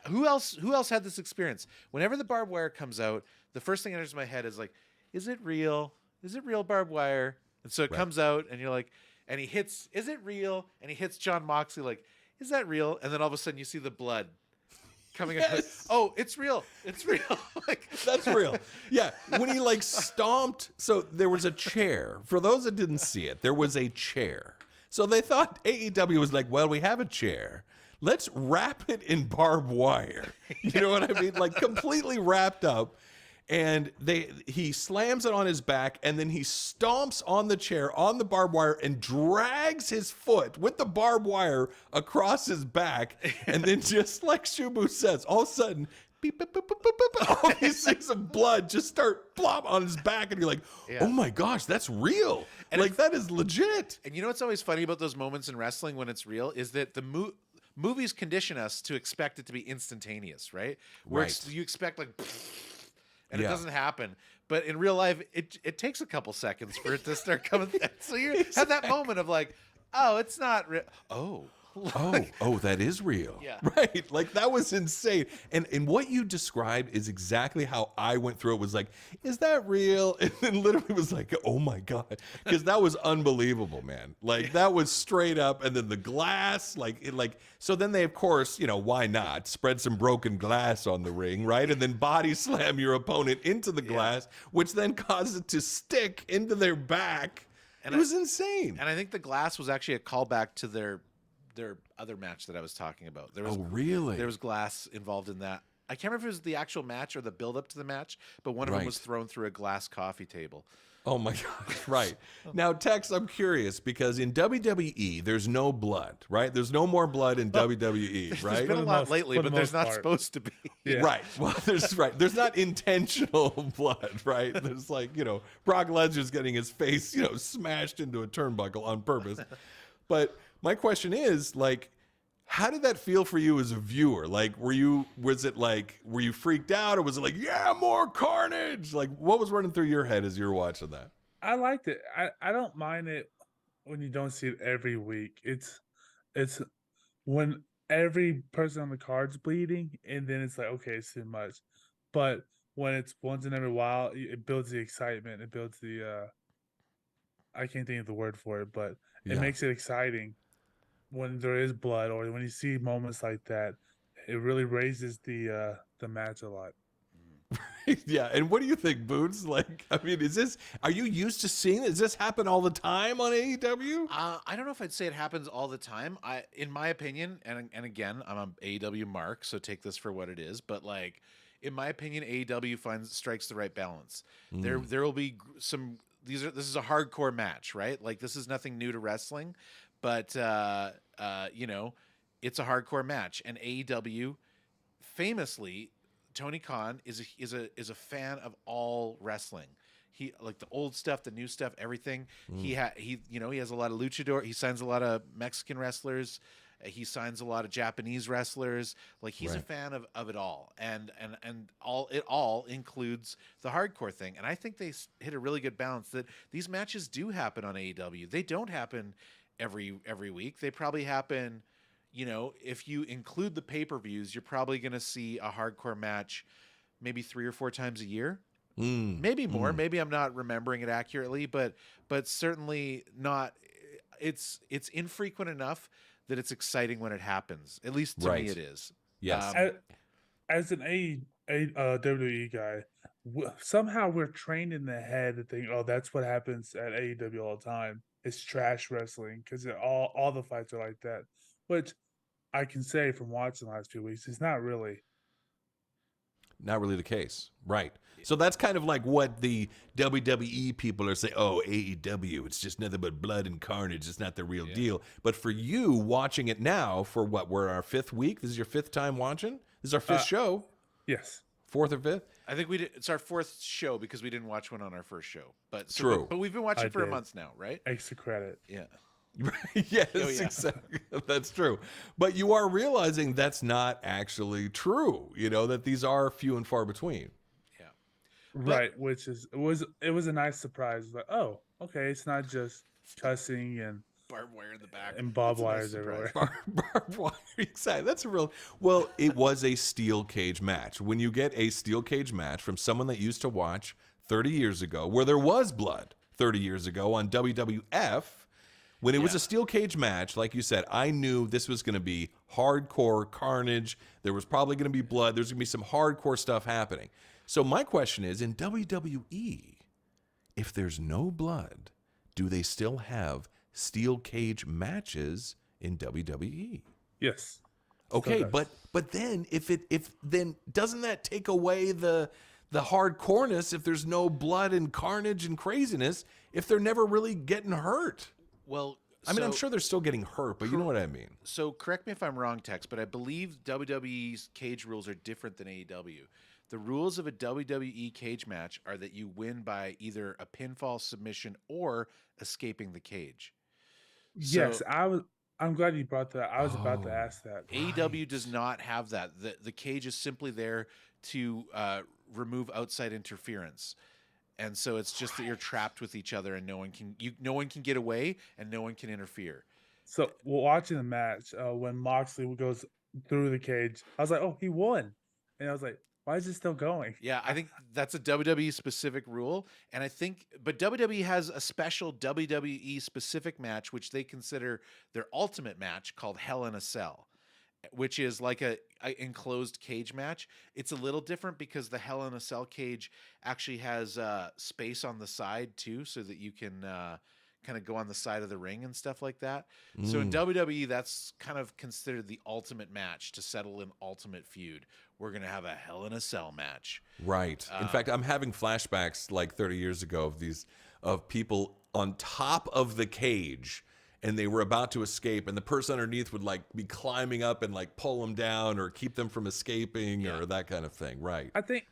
Who else had this experience? Whenever the barbed wire comes out, the first thing that enters my head is like, is it real? Is it real barbed wire? And so it comes out, and you're like, and he hits, is it real? And he hits John Moxley like, is that real? And then all of a sudden you see the blood coming out. Oh, it's real. It's real. Like, that's real. Yeah. When he like stomped, so there was a chair. For those that didn't see it, there was a chair. So they thought AEW was like, well, we have a chair. Let's wrap it in barbed wire. You know what I mean? Like completely wrapped up. And he slams it on his back, and then he stomps on the chair on the barbed wire and drags his foot with the barbed wire across his back. And then just like Shubu says, all of a sudden, beep, beep, beep, beep, beep, beep, all these things of blood just start plop on his back. And you're like, oh my gosh, that's real. And like that is legit. And you know what's always funny about those moments in wrestling when it's real is that the movies condition us to expect it to be instantaneous, right? Where you expect like... And it doesn't happen. But in real life, it takes a couple seconds for it to start coming. So you have that moment of like, oh, it's not real. Oh. That is real. Yeah. Right. Like that was insane. And what you described is exactly how I went through it. Was like, is that real? And then literally was like, oh my God. Because that was unbelievable, man. Like that was straight up. And then the glass, so then they, of course, why not spread some broken glass on the ring, right? And then body slam your opponent into the glass, which then caused it to stick into their back. And it was insane. And I think the glass was actually a callback to their other match that I was talking about. Really? There was glass involved in that. I can't remember if it was the actual match or the build up to the match, but one of them was thrown through a glass coffee table. Oh my gosh, right. Now, Tex, I'm curious because in WWE, there's no blood, right? There's no more blood in WWE, right? There's been a lot lately, but there's not supposed to be. Yeah. Right. Well, there's not intentional blood, right? There's Brock Lesnar's getting his face, smashed into a turnbuckle on purpose. But my question is, how did that feel for you as a viewer? Were you freaked out, or was it like, yeah, more carnage? Like, what was running through your head as you were watching that? I liked it. I don't mind it when you don't see it every week. It's when every person on the card's bleeding, and then it's like, okay, it's too much. But when it's once in every while, it builds the excitement. It builds the I can't think of the word for it, but it makes it exciting. When there is blood, or when you see moments like that, it really raises the match a lot. Yeah, and what do you think, Boots? Are you used to seeing it? Does this happen all the time on AEW? I don't know if I'd say it happens all the time. In my opinion, and again, I'm an AEW mark, so take this for what it is. But in my opinion, AEW strikes the right balance. There will be some. This is a hardcore match, right? This is nothing new to wrestling. But it's a hardcore match, and AEW, famously, Tony Khan is a fan of all wrestling. He the old stuff, the new stuff, everything. He has a lot of luchador. He signs a lot of Mexican wrestlers. He signs a lot of Japanese wrestlers. He's a fan of it all, and it all includes the hardcore thing. And I think they hit a really good balance that these matches do happen on AEW. They don't happen every week. They probably happen, if you include the pay-per-views, you're probably going to see a hardcore match maybe 3 or 4 times a year. Maybe more. Maybe I'm not remembering it accurately, but certainly not. It's infrequent enough that it's exciting when it happens. At least to me it is. Yes. As an WWE guy, somehow we're trained in the head to think, oh, that's what happens at AEW all the time. It's trash wrestling because all the fights are like that, which I can say from watching the last few weeks, it's not really the case. Right. So that's kind of like what the WWE people are saying. Oh, AEW, it's just nothing but blood and carnage. It's not the real deal. But for you watching it now, we're our 5th week. This is your 5th time watching? This is our 5th show. Yes. 4th or 5th. I think we did. It's our 4th show because we didn't watch one on our first show. But True. But we've been watching I for a did. month now, right? Extra credit. Yeah. Yes, Oh, yeah. exactly. That's true. But you are realizing that's not actually true, that these are few and far between. Yeah. Right, which is it was a nice surprise. Like, oh, okay, it's not just cussing and Barbed wire in the back. barbed That's a nice wires surprise. everywhere. Barbed wire, exactly. That's a real. Well, it was a steel cage match. When you get a steel cage match from someone that used to watch 30 years ago, where there was blood 30 years ago on WWF, when it was a steel cage match, like you said, I knew this was going to be hardcore carnage. There was probably going to be blood. There's going to be some hardcore stuff happening. So my question is, in WWE, if there's no blood, do they still have steel cage matches in WWE? Yes. Okay, Still does. but then if then doesn't that take away the hardcoreness if there's no blood and carnage and craziness if they're never really getting hurt? Well, I mean, I'm so- sure they're still getting hurt, but you know what I mean. So correct me if I'm wrong, Tex, but I believe WWE's cage rules are different than AEW. The rules of a WWE cage match are that you win by either a pinfall submission or escaping the cage. Yes, So- I'm glad you brought that. I was about to Oh. ask that. AEW does not have that. The cage is simply there to remove outside interference. And so it's just that you're trapped with each other and no one can get away and no one can interfere. So watching the match, when Moxley goes through the cage, I was like, oh, he won. And I was like, why is it still going? Yeah, I think that's a WWE specific rule. And but WWE has a special WWE specific match, which they consider their ultimate match, called Hell in a Cell, which is like a enclosed cage match. It's a little different because the Hell in a Cell cage actually has space on the side too, so that you can kind of go on the side of the ring and stuff like that. So in WWE, that's kind of considered the ultimate match to settle an ultimate feud. We're going to have a Hell in a Cell match. Right. In fact, I'm having flashbacks like 30 years ago of people on top of the cage and they were about to escape and the person underneath would like be climbing up and like pull them down or keep them from escaping or that kind of thing. Right. I think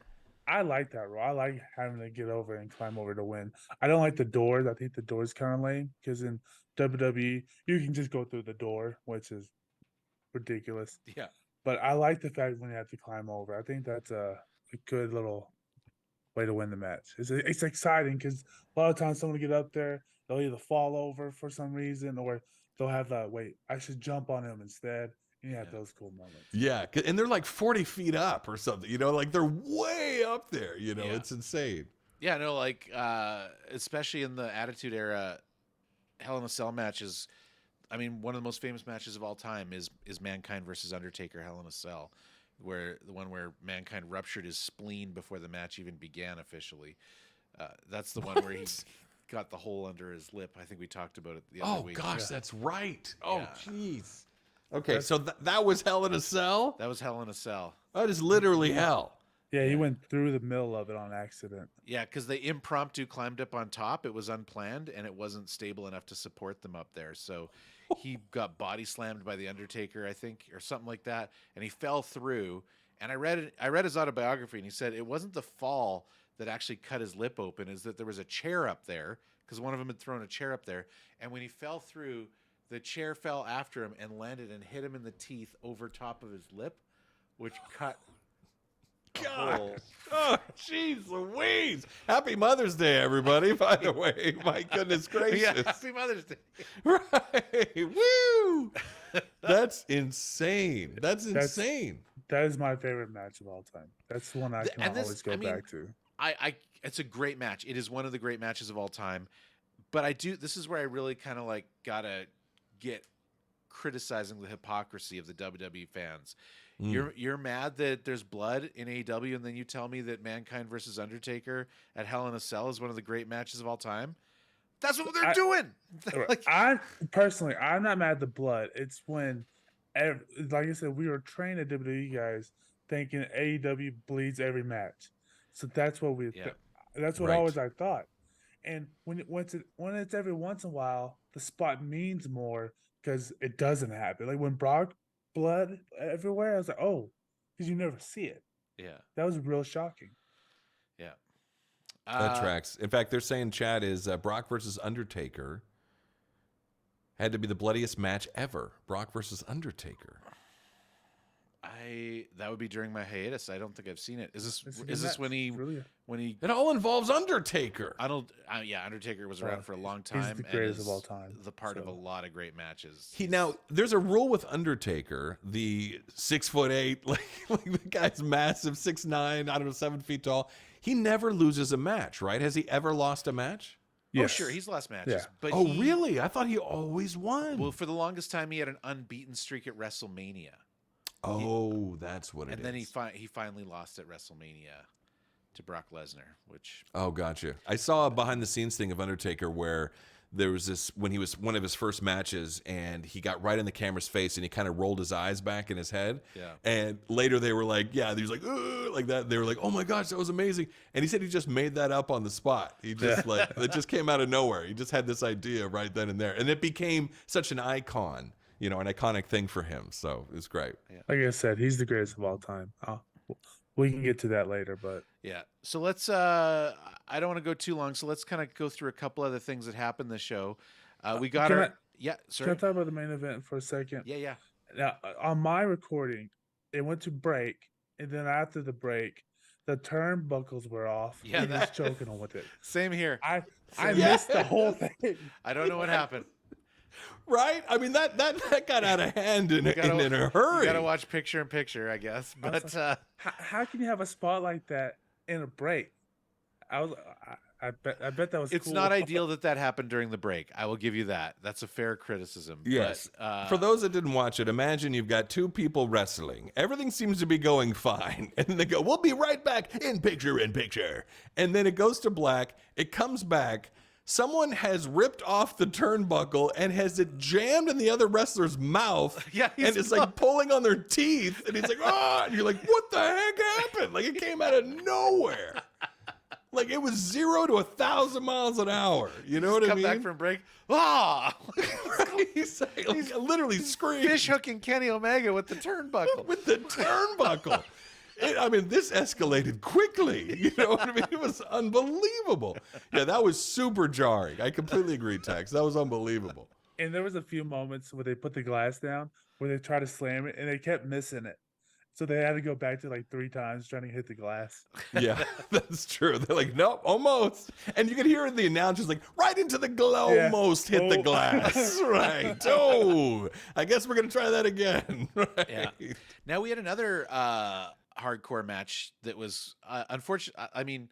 I like that rule. I like having to get over and climb over to win. I don't like the doors. I think the doors kind of lame because in WWE you can just go through the door, which is ridiculous. Yeah. But I like the fact when you have to climb over. I think that's a good little way to win the match. It's exciting because a lot of times someone will get up there, they'll either fall over for some reason or they'll have that, wait, I should jump on him instead. And you have those cool moments. Yeah. And they're like 40 feet up or something, like they're way up there, it's insane. Yeah, no, like especially in the Attitude Era, Hell in a Cell matches. I mean, one of the most famous matches of all time is Mankind versus Undertaker Hell in a Cell, where the one where Mankind ruptured his spleen before the match even began officially. That's the one where he got the hole under his lip. I think we talked about it the other Oh week. gosh, that's right. Oh Yeah. jeez. Okay, so that was Hell in a Cell? That was Hell in a Cell. That is literally hell. Yeah, he went through the middle of it on accident. Yeah, because they impromptu climbed up on top. It was unplanned, and it wasn't stable enough to support them up there. So he got body slammed by the Undertaker, I think, or something like that, and he fell through. And I read his autobiography, and he said it wasn't the fall that actually cut his lip open, is that there was a chair up there, because one of them had thrown a chair up there, and when he fell through, the chair fell after him and landed and hit him in the teeth over top of his lip, which cut a hole. Oh, jeez Louise. Happy Mother's Day, everybody, by the way. My goodness gracious. Yeah, happy Mother's Day. Right. Woo. That's insane. That's insane. That is my favorite match of all time. That's the one I can And this- always go I mean, back to. It's a great match. It is one of the great matches of all time. But this is where I really kind of like gotta get criticizing the hypocrisy of the WWE fans. You're mad that there's blood in AEW, and then you tell me that Mankind versus Undertaker at Hell in a Cell is one of the great matches of all time. That's what they're doing. Like, I'm not mad at the blood. It's when, like I said, we were trained at WWE guys thinking AEW bleeds every match. So that's what that's what Right. always I thought. And when it's every once in a while, the spot means more because it doesn't happen. Like when Brock blood everywhere, I was like, oh, because you never see it. Yeah. That was real shocking. Yeah. That tracks. In fact, they're saying, Chad, is Brock versus Undertaker had to be the bloodiest match ever. Brock versus Undertaker. That would be during my hiatus. I don't think I've seen it. Is It's a good this match. when he Really? It all involves Undertaker. Undertaker was around for a long He's time. the greatest and of all time, The part of so. a lot of great matches. Now there's a rule with Undertaker, the 6'8", like the guy's massive, 6'9", I don't know, 7 feet tall. He never loses a match, right? Has he ever lost a match? Oh, sure, he's lost matches. Yeah. But Really? I thought he always won. Well, for the longest time, he had an unbeaten streak at WrestleMania. That's what it is. And then he finally lost at WrestleMania to Brock Lesnar, which... Oh, gotcha. I saw a behind-the-scenes thing of Undertaker where there was this, when he was one of his first matches, and he got right in the camera's face, and he kind of rolled his eyes back in his head. Yeah. And later they were like, he was like, "Ugh," like that. They were like, oh my gosh, that was amazing. And he said he just made that up on the spot. He just it just came out of nowhere. He just had this idea right then and there. And it became such an icon, an iconic thing for him. So it was great. Yeah. Like I said, he's the greatest of all time. We can get to that later, but yeah. So let's. I don't want to go too long, so let's kind of go through a couple other things that happened this show. We got Can yeah. can I Sorry. talk about the main event for a second? Yeah. Now, on my recording, it went to break, and then after the break, the turnbuckles were off. Yeah, and he was choking on with it. Same here. I missed the whole thing. I don't know what happened. Right? I mean, that got out of hand in a hurry. You gotta watch picture in picture, I guess. But How can you have a spot like that in a break? I bet that was. it's cool. not ideal that happened during the break. I will give you that. That's a fair criticism. Yes. But, for those that didn't watch it, imagine you've got two people wrestling. Everything seems to be going fine. And they go, we'll be right back in picture in picture. And then it goes to black. It comes back. Someone has ripped off the turnbuckle and has it jammed in the other wrestler's mouth. Yeah, and it's like pulling on their teeth. And he's like, oh, and you're like, what the heck happened? Like it came out of nowhere. Like it was 0 to 1,000 miles an hour. You know what I mean? Come back from break. Ah! He's like, literally screamed. Fish hooking Kenny Omega with the turnbuckle. With the turnbuckle. This escalated quickly. You know what I mean? It was unbelievable. Yeah, that was super jarring. I completely agree, Tex. That was unbelievable. And there was a few moments where they put the glass down, where they tried to slam it, and they kept missing it. So they had to go back to like 3 times trying to hit the glass. Yeah, that's true. They're like, nope, almost. And you could hear the announcers like, right into the almost hit the glass. Right. Oh, I guess we're going to try that again. Right. Yeah. Now we had another hardcore match that was unfortunate. I mean,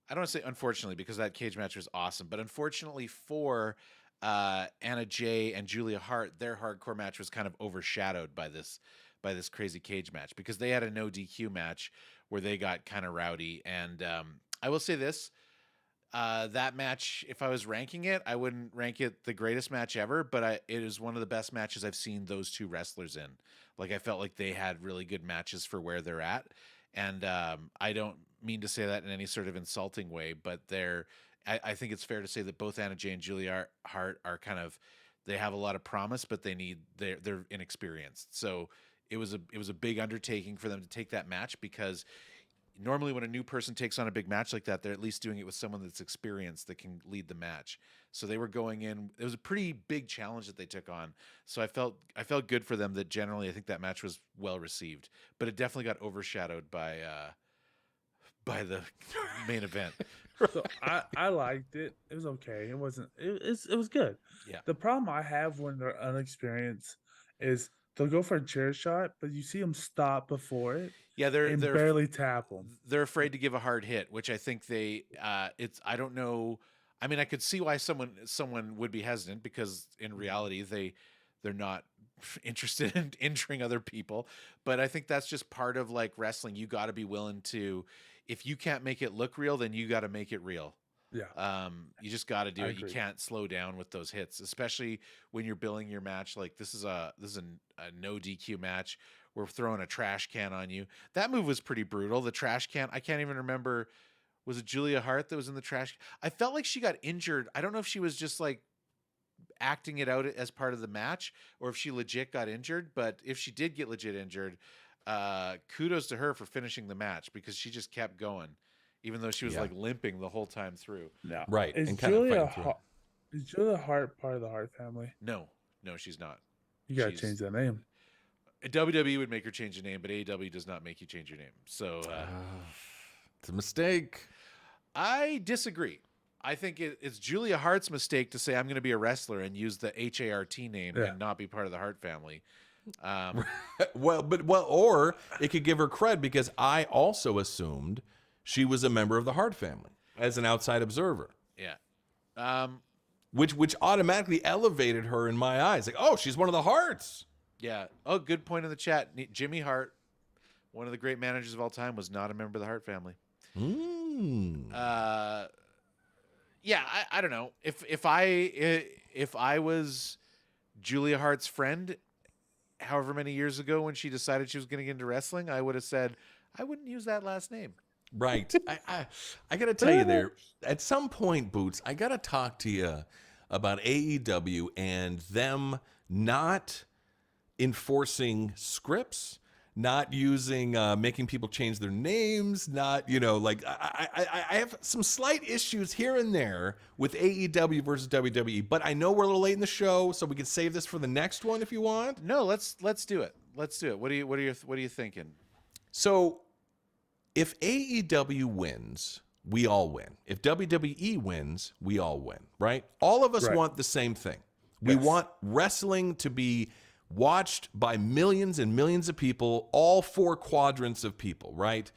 I don't want to say unfortunately because that cage match was awesome, but unfortunately for Anna Jay and Julia Hart, their hardcore match was kind of overshadowed by this crazy cage match because they had a no DQ match where they got kind of rowdy. And I will say this, that match, if I was ranking it, I wouldn't rank it the greatest match ever, but it is one of the best matches I've seen those two wrestlers in. Like I felt like they had really good matches for where they're at. And I don't mean to say that in any sort of insulting way, but I think it's fair to say that both Anna Jay and Julia Hart are kind of, they have a lot of promise, but they're inexperienced. So it was a big undertaking for them to take that match because normally when a new person takes on a big match like that, they're at least doing it with someone that's experienced that can lead the match. So they were going in, it was a pretty big challenge that they took on. So I felt good for them that generally I think that match was well received, but it definitely got overshadowed by the main event. So I liked it. It was okay. It wasn't. It was good. Yeah. The problem I have when they're unexperienced is they'll go for a chair shot, but you see them stop before it. Yeah, they're barely tap them. They're afraid to give a hard hit, which I think I don't know. I mean, I could see why someone would be hesitant because in reality they're not interested in injuring other people. But I think that's just part of like wrestling. You got to be willing to, if you can't make it look real, then you got to make it real. Yeah. You just got to do I it. You agree. can't slow down with those hits, especially when you're billing your match. Like this is a no DQ match. We're throwing a trash can on you. That move was pretty brutal. The trash can, I can't even remember. Was it Julia Hart that was in the trash? I felt like she got injured. I don't know if she was just like acting it out as part of the match or if she legit got injured, but if she did get legit injured, kudos to her for finishing the match because she just kept going, even though she was like limping the whole time through. No. Right. Is and kind of Julia fighting through. Is Julia Hart part of the Hart family? No, she's not. You gotta change that name. WWE would make her change the name, but AEW does not make you change your name. So It's a mistake. I disagree. I think it's Julia Hart's mistake to say I'm going to be a wrestler and use the HART name and not be part of the Hart family. Or it could give her cred because I also assumed she was a member of the Hart family as an outside observer. Yeah. Which automatically elevated her in my eyes. Like, oh, she's one of the Harts. Yeah. Oh, good point in the chat. Jimmy Hart, one of the great managers of all time, was not a member of the Hart family. Yeah, I don't know. If I was Julia Hart's friend, however many years ago when she decided she was going to get into wrestling, I would have said, I wouldn't use that last name. Right. I got to tell you there, at some point, Boots, I got to talk to you about AEW and them not enforcing scripts, not using, making people change their names, not, like I have some slight issues here and there with AEW versus WWE, but I know we're a little late in the show, so we can save this for the next one if you want. No, let's do it. Let's do it. What are you thinking? So if AEW wins, we all win. If WWE wins, we all win, right? All of us want the same thing. We want wrestling to be watched by millions and millions of people, all four quadrants of people, right?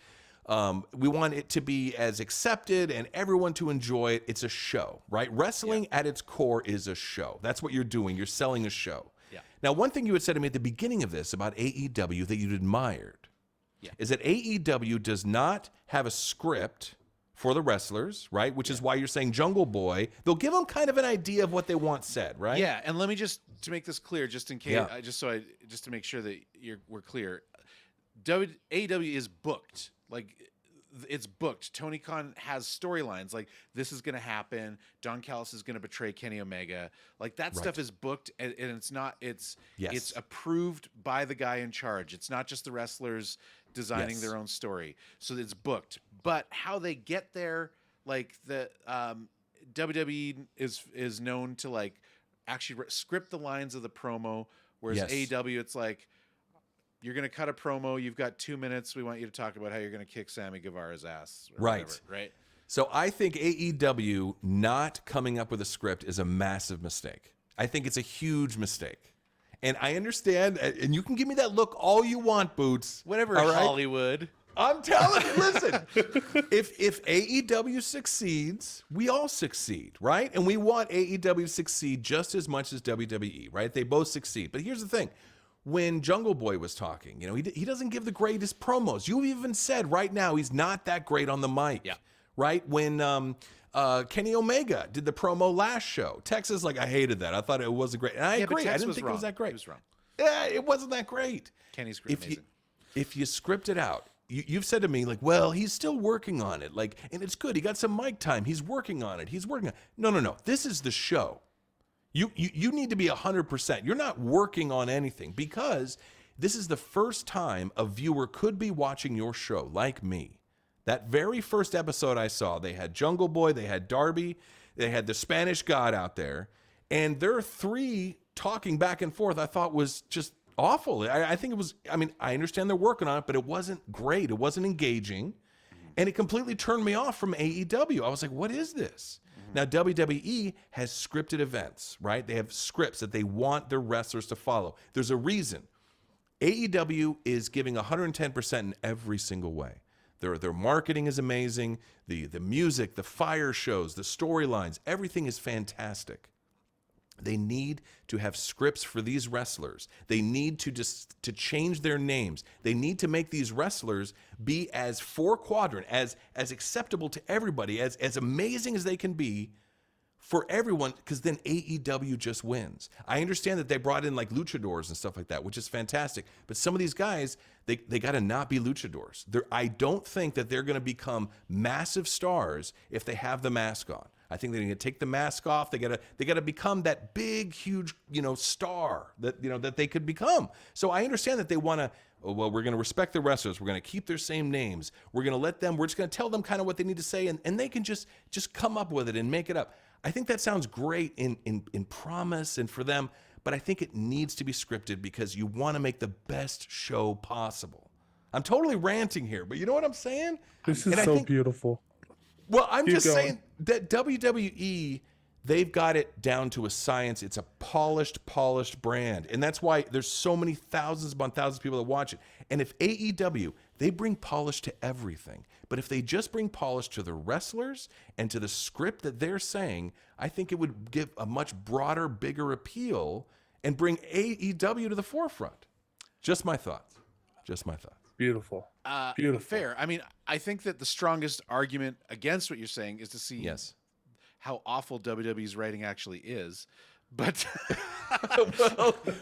We want it to be as accepted and everyone to enjoy it. It's a show, right? Wrestling at its core is a show. That's what you're doing. You're selling a show. Yeah. Now, one thing you had said to me at the beginning of this about AEW that you'd admired is that AEW does not have a script for the wrestlers, right? Which is why you're saying Jungle Boy. They'll give them kind of an idea of what they want said, right? Yeah, and let me just to make this clear, just in case, just to make sure that we're clear. AEW is booked, like it's booked. Tony Khan has storylines like this is going to happen. Don Callis is going to betray Kenny Omega. Like that stuff is booked, and it's not. It's approved by the guy in charge. It's not just the wrestlers designing their own story. So it's booked. But how they get there, like the WWE is known to like actually script the lines of the promo, whereas AEW it's like you're going to cut a promo, you've got 2 minutes, we want you to talk about how you're going to kick Sammy Guevara's ass. Or whatever, right? So I think AEW not coming up with a script is a massive mistake. I think it's a huge mistake. And I understand, and you can give me that look all you want, Boots. Whatever, all right? Hollywood. I'm telling you, listen, if AEW succeeds, we all succeed, right? And we want AEW to succeed just as much as WWE, right? They both succeed. But here's the thing. When Jungle Boy was talking, he doesn't give the greatest promos. You even said right now he's not that great on the mic. Yeah. Right? When Kenny Omega did the promo last show, Texas, like, I hated that. I thought it wasn't great. And I agree. I didn't think it was that great. He was wrong. Yeah, it wasn't that great. Kenny's great. If you script it out, you've said to me, like, well, he's still working on it. Like, and it's good. He got some mic time. He's working on it. No. This is the show. You need to be 100%. You're not working on anything because this is the first time a viewer could be watching your show, like me. That very first episode I saw, they had Jungle Boy, they had Darby, they had the Spanish God out there, and their three talking back and forth I thought was just awful. I think it was, I understand they're working on it, but it wasn't great. It wasn't engaging, and it completely turned me off from AEW. I was like, what is this? Now, WWE has scripted events, right? They have scripts that they want their wrestlers to follow. There's a reason. AEW is giving 110% in every single way. Their marketing is amazing. The music, the fire shows, the storylines, everything is fantastic. They need to have scripts for these wrestlers. They need to change their names. They need to make these wrestlers be as four quadrant, as acceptable to everybody, as amazing as they can be for everyone, because then AEW just wins. I understand that they brought in like luchadors and stuff like that, which is fantastic. But some of these guys, they got to not be luchadors. I don't think that they're going to become massive stars if they have the mask on. I think they need to take the mask off. They gotta become that big, huge, star that they could become. So I understand that they want to. Well, we're going to respect the wrestlers. We're going to keep their same names. We're going to let them. We're just going to tell them kind of what they need to say, and they can just come up with it and make it up. I think that sounds great in promise and for them, but I think it needs to be scripted because you want to make the best show possible. I'm totally ranting here, but you know what I'm saying? This is beautiful. Well, I'm Keep just going. saying that WWE, they've got it down to a science. It's a polished brand. And that's why there's so many thousands upon thousands of people that watch it. And if AEW, they bring polish to everything. But if they just bring polish to the wrestlers and to the script that they're saying, I think it would give a much broader, bigger appeal and bring AEW to the forefront. Just my thoughts. Beautiful. Beautiful. Fair. I mean, I think that the strongest argument against what you're saying is to see how awful WWE's writing actually is. But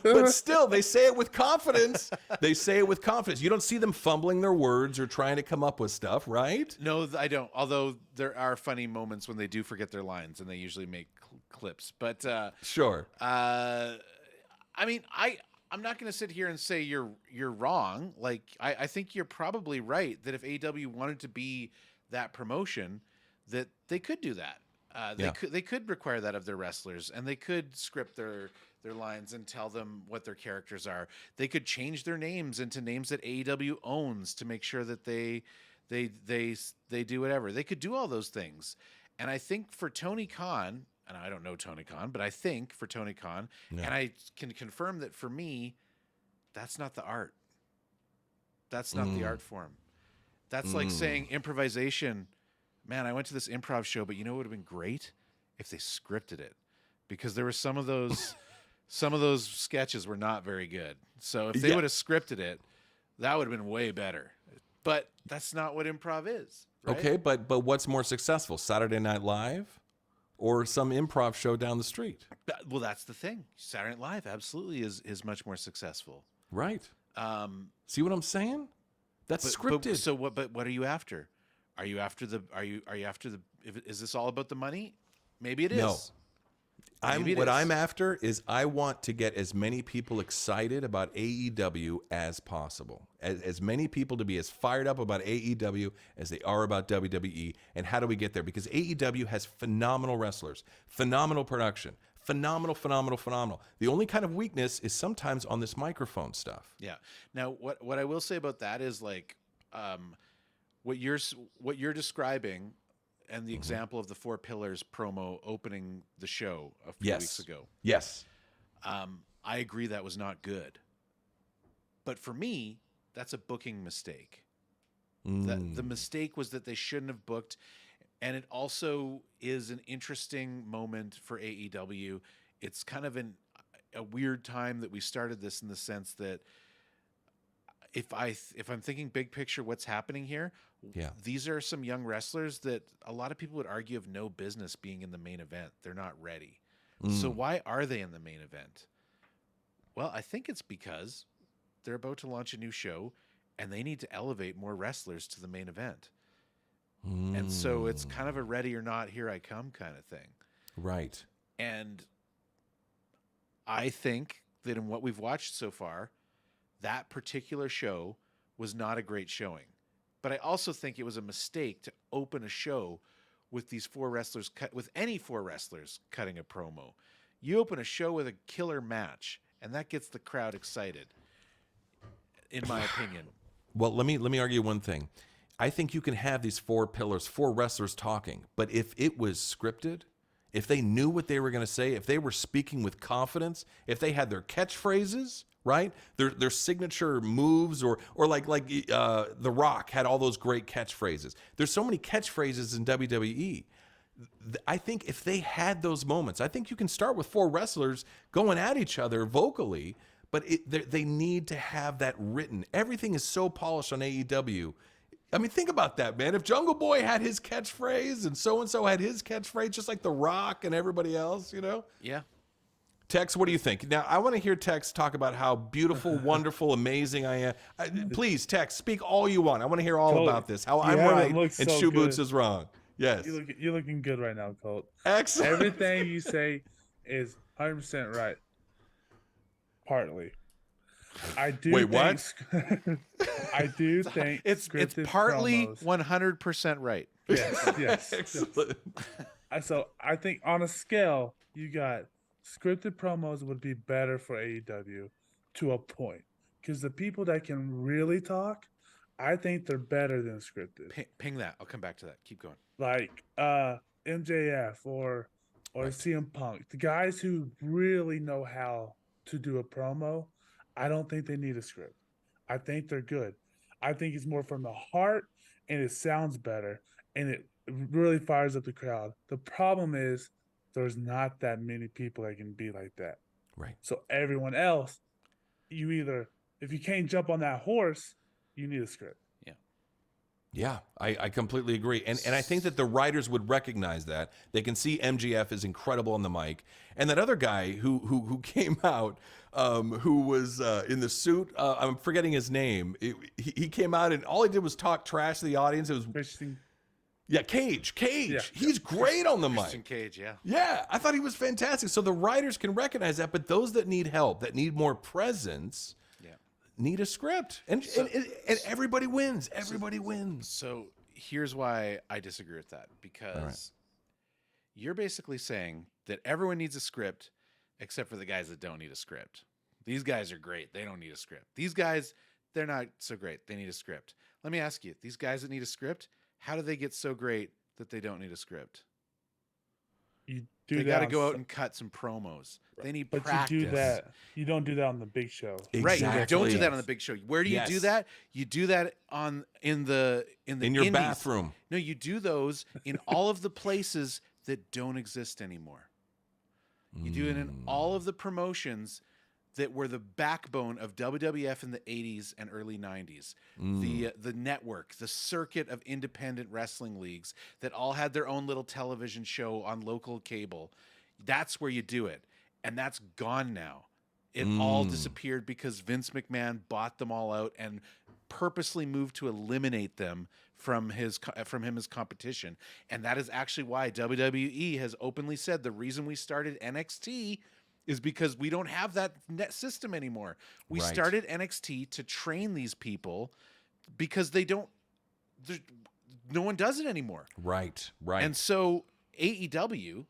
but still, they say it with confidence. You don't see them fumbling their words or trying to come up with stuff, right? No, I don't. Although there are funny moments when they do forget their lines, and they usually make clips. But sure. I mean, I'm not going to sit here and say you're wrong. Like, I think you're probably right that if AEW wanted to be that promotion, that they could do that. They could require that of their wrestlers, and they could script their lines and tell them what their characters are. They could change their names into names that AEW owns to make sure that they do whatever. They could do all those things. And I think for Tony Khan, and I don't know Tony Khan, but I think for Tony Khan, and I can confirm that for me, that's not the art. That's not the art form. That's like saying improvisation. Man, I went to this improv show, but you know what would have been great if they scripted it, because there were some of those sketches were not very good. So if they would have scripted it, that would have been way better. But that's not what improv is. Right? Okay, but what's more successful, Saturday Night Live or some improv show down the street? Well, that's the thing. Saturday Night Live absolutely is much more successful. Right. See what I'm saying? That's scripted. But what are you after? Are you after the? Is this all about the money? Maybe it is. No. I'm after is I want to get as many people excited about AEW as possible. As many people to be as fired up about AEW as they are about WWE. And how do we get there? Because AEW has phenomenal wrestlers, phenomenal production, phenomenal. The only kind of weakness is sometimes on this microphone stuff. Yeah. Now, what I will say about that is like. What you're describing, and the example of the 4 Pillars promo opening the show a few weeks ago. Yes. I agree that was not good. But for me, that's a booking mistake. The mistake was that they shouldn't have booked, and it also is an interesting moment for AEW. It's kind of a weird time that we started this in the sense that if I'm thinking big picture, what's happening here? These are some young wrestlers that a lot of people would argue have no business being in the main event. They're not ready. So why are they in the main event? Well, I think it's because they're about to launch a new show and they need to elevate more wrestlers to the main event. And so it's kind of a ready or not, here I come kind of thing. Right. And I think that in what we've watched so far, that particular show was not a great showing. But I also think it was a mistake to open a show with these 4 wrestlers, with any 4 wrestlers cutting a promo. You open a show with a killer match, and that gets the crowd excited, in my opinion. Well, let me argue one thing. I think you can have these 4 pillars, 4 wrestlers talking, but if it was scripted, if they knew what they were going to say, if they were speaking with confidence, if they had their catchphrases, right? Their signature moves, or like The Rock had all those great catchphrases. There's so many catchphrases in WWE. I think if they had those moments, I think you can start with 4 wrestlers going at each other vocally, but they need to have that written. Everything is so polished on AEW. I mean, think about that, man. If Jungle Boy had his catchphrase and so had his catchphrase, just like The Rock and everybody else, Yeah. Tex, what do you think? Now, I want to hear Tex talk about how beautiful, wonderful, amazing I am. Please, Tex, speak all you want. I want to hear all about this, how I'm right and Shoe Boots is wrong. Yes. You're looking good right now, Colt. Excellent. Everything you say is 100% right. Partly. I do Wait, think, what? I do think It's scripted partly promos. 100% right. Yes. Excellent. So I think on a scale, you got scripted promos would be better for AEW to a point. Because the people that can really talk, I think they're better than scripted. Ping that. I'll come back to that. Keep going. Like MJF or CM Punk. The guys who really know how to do a promo, I don't think they need a script. I think they're good. I think it's more from the heart and it sounds better and it really fires up the crowd. The problem is there's not that many people that can be like that. Right. So everyone else, you either, if you can't jump on that horse, you need a script. Yeah, I completely agree. And I think that the writers would recognize that. They can see MGF is incredible on the mic. And that other guy who came out, who was in the suit, I'm forgetting his name. He came out and all he did was talk trash to the audience. It was Christian. Yeah, Cage. Yeah. He's great on the Christian mic. Cage, yeah. Yeah, I thought he was fantastic. So the writers can recognize that, but those that need help, that need more presence, need a script, and everybody wins. Everybody wins. So here's why I disagree with that, because you're basically saying that everyone needs a script except for the guys that don't need a script. These guys are great. They don't need a script. These guys, they're not so great. They need a script. Let me ask you, these guys that need a script, how do they get so great that they don't need a script? They got to go out and cut some promos. They need practice. You do that. You don't do that on the big show. Right. You don't do that on the big show. Where do you do that? You do that in your indies. Bathroom. No, you do those in all of the places that don't exist anymore. You do it in all of the promotions that were the backbone of WWF in the 80s and early 90s. The network, the circuit of independent wrestling leagues that all had their own little television show on local cable. That's where you do it. And that's gone now. It all disappeared because Vince McMahon bought them all out and purposely moved to eliminate them from him as competition. And that is actually why WWE has openly said the reason we started NXT is because we don't have that net system anymore. We started NXT to train these people because no one does it anymore. Right. And so AEW,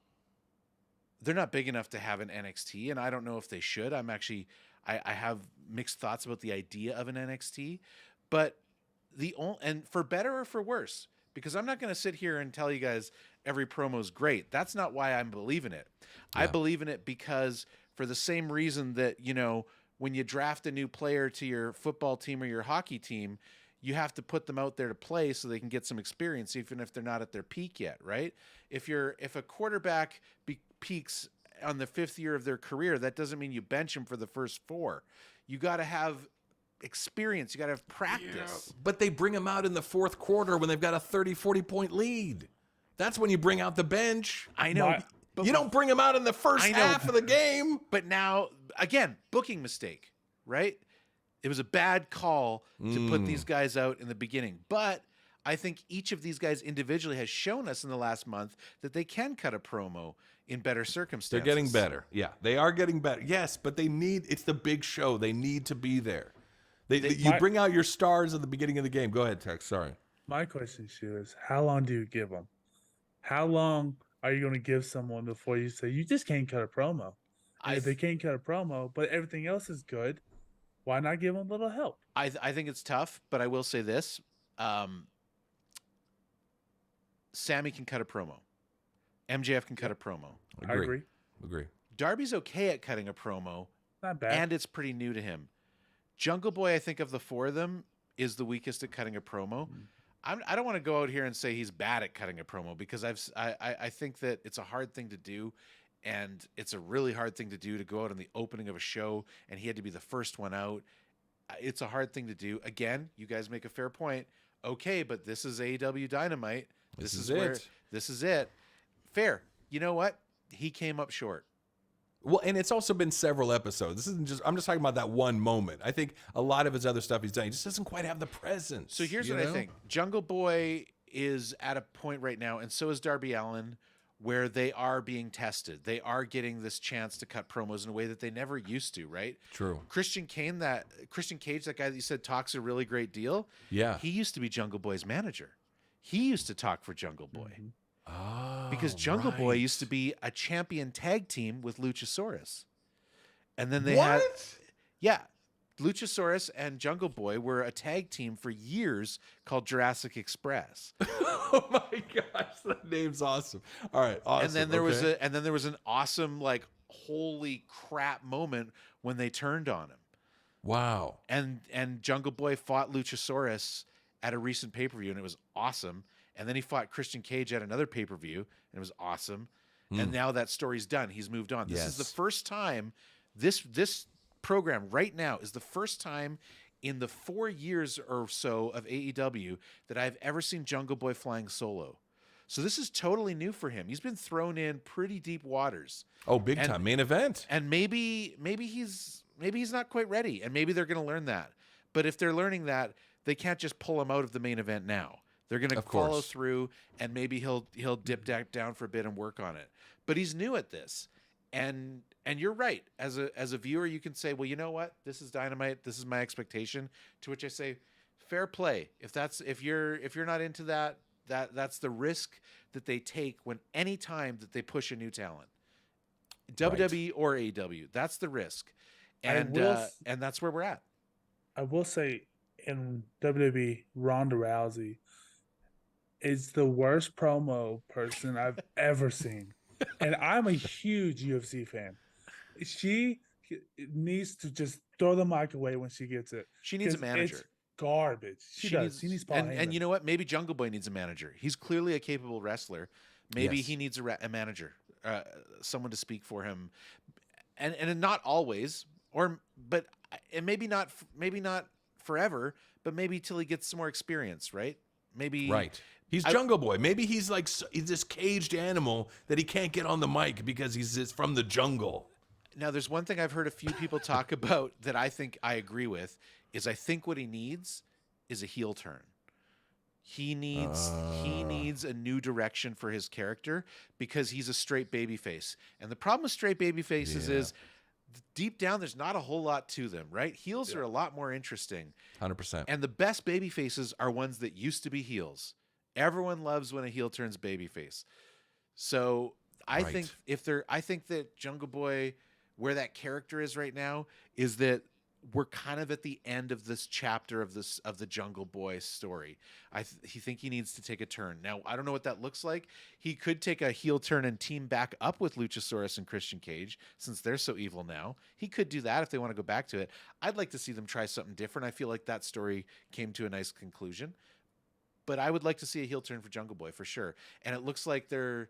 they're not big enough to have an NXT, and I don't know if they should. I have mixed thoughts about the idea of an NXT, but and for better or for worse, because I'm not going to sit here and tell you guys every promo is great. That's not why I believe in it. I believe in it because for the same reason that, when you draft a new player to your football team or your hockey team, you have to put them out there to play so they can get some experience, even if they're not at their peak yet, right? If a quarterback peaks on the 5th year of their career, that doesn't mean you bench them for the first 4. You got to have experience. You got to have practice. Yeah, but they bring them out in the 4th quarter when they've got a 30, 40-point lead. That's when you bring out the bench. I know. But you don't bring them out in the first half of the game. But now, again, booking mistake, right? It was a bad call to put these guys out in the beginning. But I think each of these guys individually has shown us in the last month that they can cut a promo in better circumstances. They're getting better. Yeah, they are getting better. Yes, but it's the big show. They need to be there. You bring out your stars at the beginning of the game. Go ahead, Tex. Sorry. My question to you is, how long do you give them? How long are you going to give someone before you say, you just can't cut a promo? If they can't cut a promo, but everything else is good, why not give them a little help? I think it's tough, but I will say this. Sammy can cut a promo. MJF can cut a promo. I agree. Darby's okay at cutting a promo. Not bad. And it's pretty new to him. Jungle Boy, I think of the 4 of them, is the weakest at cutting a promo. I don't want to go out here and say he's bad at cutting a promo, because I think that it's a hard thing to do, and it's a really hard thing to do to go out on the opening of a show, and he had to be the first one out. It's a hard thing to do. Again, you guys make a fair point. Okay, but this is AEW Dynamite. This is it. Fair. You know what? He came up short. Well, and it's also been several episodes. This isn't I'm just talking about that one moment. I think a lot of his other stuff he's done, he just doesn't quite have the presence. So here's what I think. Jungle Boy is at a point right now, and so is Darby Allin, where they are being tested. They are getting this chance to cut promos in a way that they never used to, right? True. Christian Cage, that guy that you said talks a really great deal. Yeah. He used to be Jungle Boy's manager. He used to talk for Jungle Boy. Oh, Because Jungle Boy right. used to be a champion tag team with Luchasaurus. And then they What? had yeah, Luchasaurus and Jungle Boy were a tag team for years called Jurassic Express. Oh my gosh, that name's awesome. All right, awesome. And then there was an awesome like holy crap moment when they turned on him. wow. And Jungle Boy fought Luchasaurus at a recent pay-per-view and it was awesome. And then he fought Christian Cage at another pay-per-view and it was awesome. And now that story's done. He's moved on. This is the Yes. first time this program right now is the first time in the 4 years or so of AEW that I've ever seen Jungle Boy flying solo. So this is totally new for him. He's been thrown in pretty deep waters. Oh, big And- time main event. And maybe he's not quite ready, and maybe they're going to learn that. But if they're learning that, they can't just pull him out of the main event now. They're going to Of follow course. through, and maybe he'll dip down for a bit and work on it. But he's new at this, and you're right. As a viewer, you can say, well, you know what? This is Dynamite. This is my expectation. To which I say, fair play. If you're not into that, that's the risk that they take when any time that they push a new talent. WWE or AEW. That's the risk. And and that's where we're at. I will say in WWE, Ronda Rousey is the worst promo person I've ever seen. And I'm a huge UFC fan. She needs to just throw the mic away when she gets it. She needs a 'Cause manager. It's garbage. She does. She needs Paul and Heyman. you know what? Maybe Jungle Boy needs a manager. He's clearly a capable wrestler. Maybe Yes. he needs a manager, someone to speak for him, and not always, but and maybe not forever, but maybe till he gets some more experience, right? Maybe Right. He's Jungle Boy. Maybe he's like he's this caged animal that he can't get on the mic because he's from the jungle. Now, there's one thing I've heard a few people talk about that I think I agree with is I think what he needs is a heel turn. He needs a new direction for his character because he's a straight babyface. And the problem with straight babyfaces is deep down there's not a whole lot to them, right? Heels are a lot more interesting. 100%. And the best babyfaces are ones that used to be heels. Everyone loves when a heel turns babyface. So I Right. think that Jungle Boy, where that character is right now, is that we're kind of at the end of this chapter of the Jungle Boy story. He think he needs to take a turn. Now, I don't know what that looks like. He could take a heel turn and team back up with Luchasaurus and Christian Cage, since they're so evil now. He could do that if they want to go back to it. I'd like to see them try something different. I feel like that story came to a nice conclusion. But I would like to see a heel turn for Jungle Boy for sure. And it looks like they're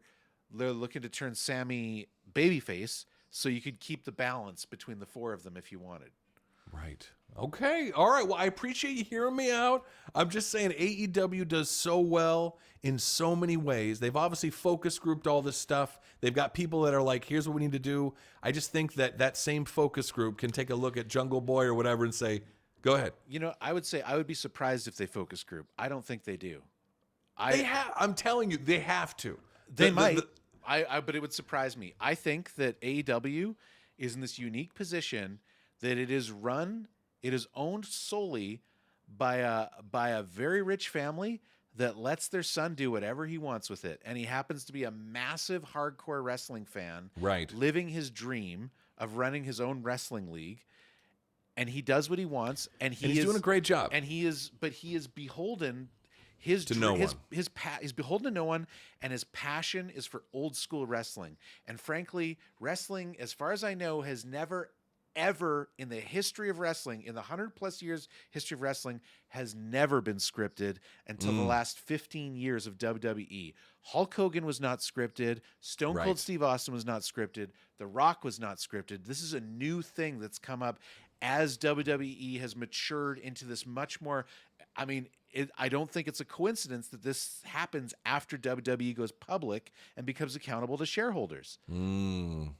looking to turn Sammy babyface, so you could keep the balance between the four of them if you wanted. Right. Okay. All right. Well, I appreciate you hearing me out. I'm just saying AEW does so well in so many ways. They've obviously focus grouped all this stuff. They've got people that are like, here's what we need to do. I just think that same focus group can take a look at Jungle Boy or whatever and say, go ahead. You know, I would say I would be surprised if they focus group. I don't think they do. I'm telling you, they have to. They might. But it would surprise me. I think that AEW is in this unique position that it is owned solely by a very rich family that lets their son do whatever he wants with it. And he happens to be a massive hardcore wrestling fan, Right. living his dream of running his own wrestling league. And he does what he wants, and he's doing a great job. And he is beholden. He's beholden to no one, and his passion is for old school wrestling. And frankly, wrestling, as far as I know, has never, ever in the history of wrestling, in the 100+ years history of wrestling, has never been scripted until the last 15 years of WWE. Hulk Hogan was not scripted. Stone Cold Right. Steve Austin was not scripted. The Rock was not scripted. This is a new thing that's come up as WWE has matured into this much more. I mean, I don't think it's a coincidence that this happens after WWE goes public and becomes accountable to shareholders.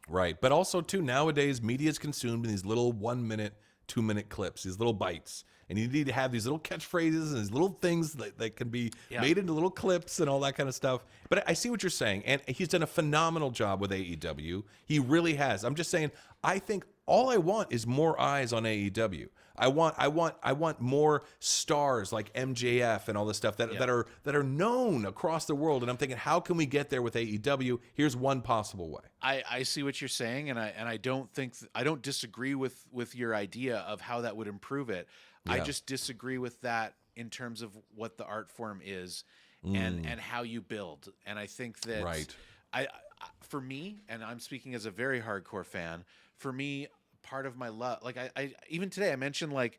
Right. But also, too, nowadays, media is consumed in these little 1 minute, 2 minute clips, these little bites. and you need to have these little catchphrases and these little things that can be made into little clips and all that kind of stuff. But I see what you're saying, and he's done a phenomenal job with AEW. He really has. I'm just saying, I think all I want is more eyes on AEW. I want more stars like MJF and all this stuff that are known across the world. And I'm thinking, how can we get there with AEW? Here's one possible way. I see what you're saying, and I don't think I don't disagree with your idea of how that would improve it. I just disagree with that in terms of what the art form is and how you build. And I think that I for me, and I'm speaking as a very hardcore fan, for me, part of my love, like I even today I mentioned, like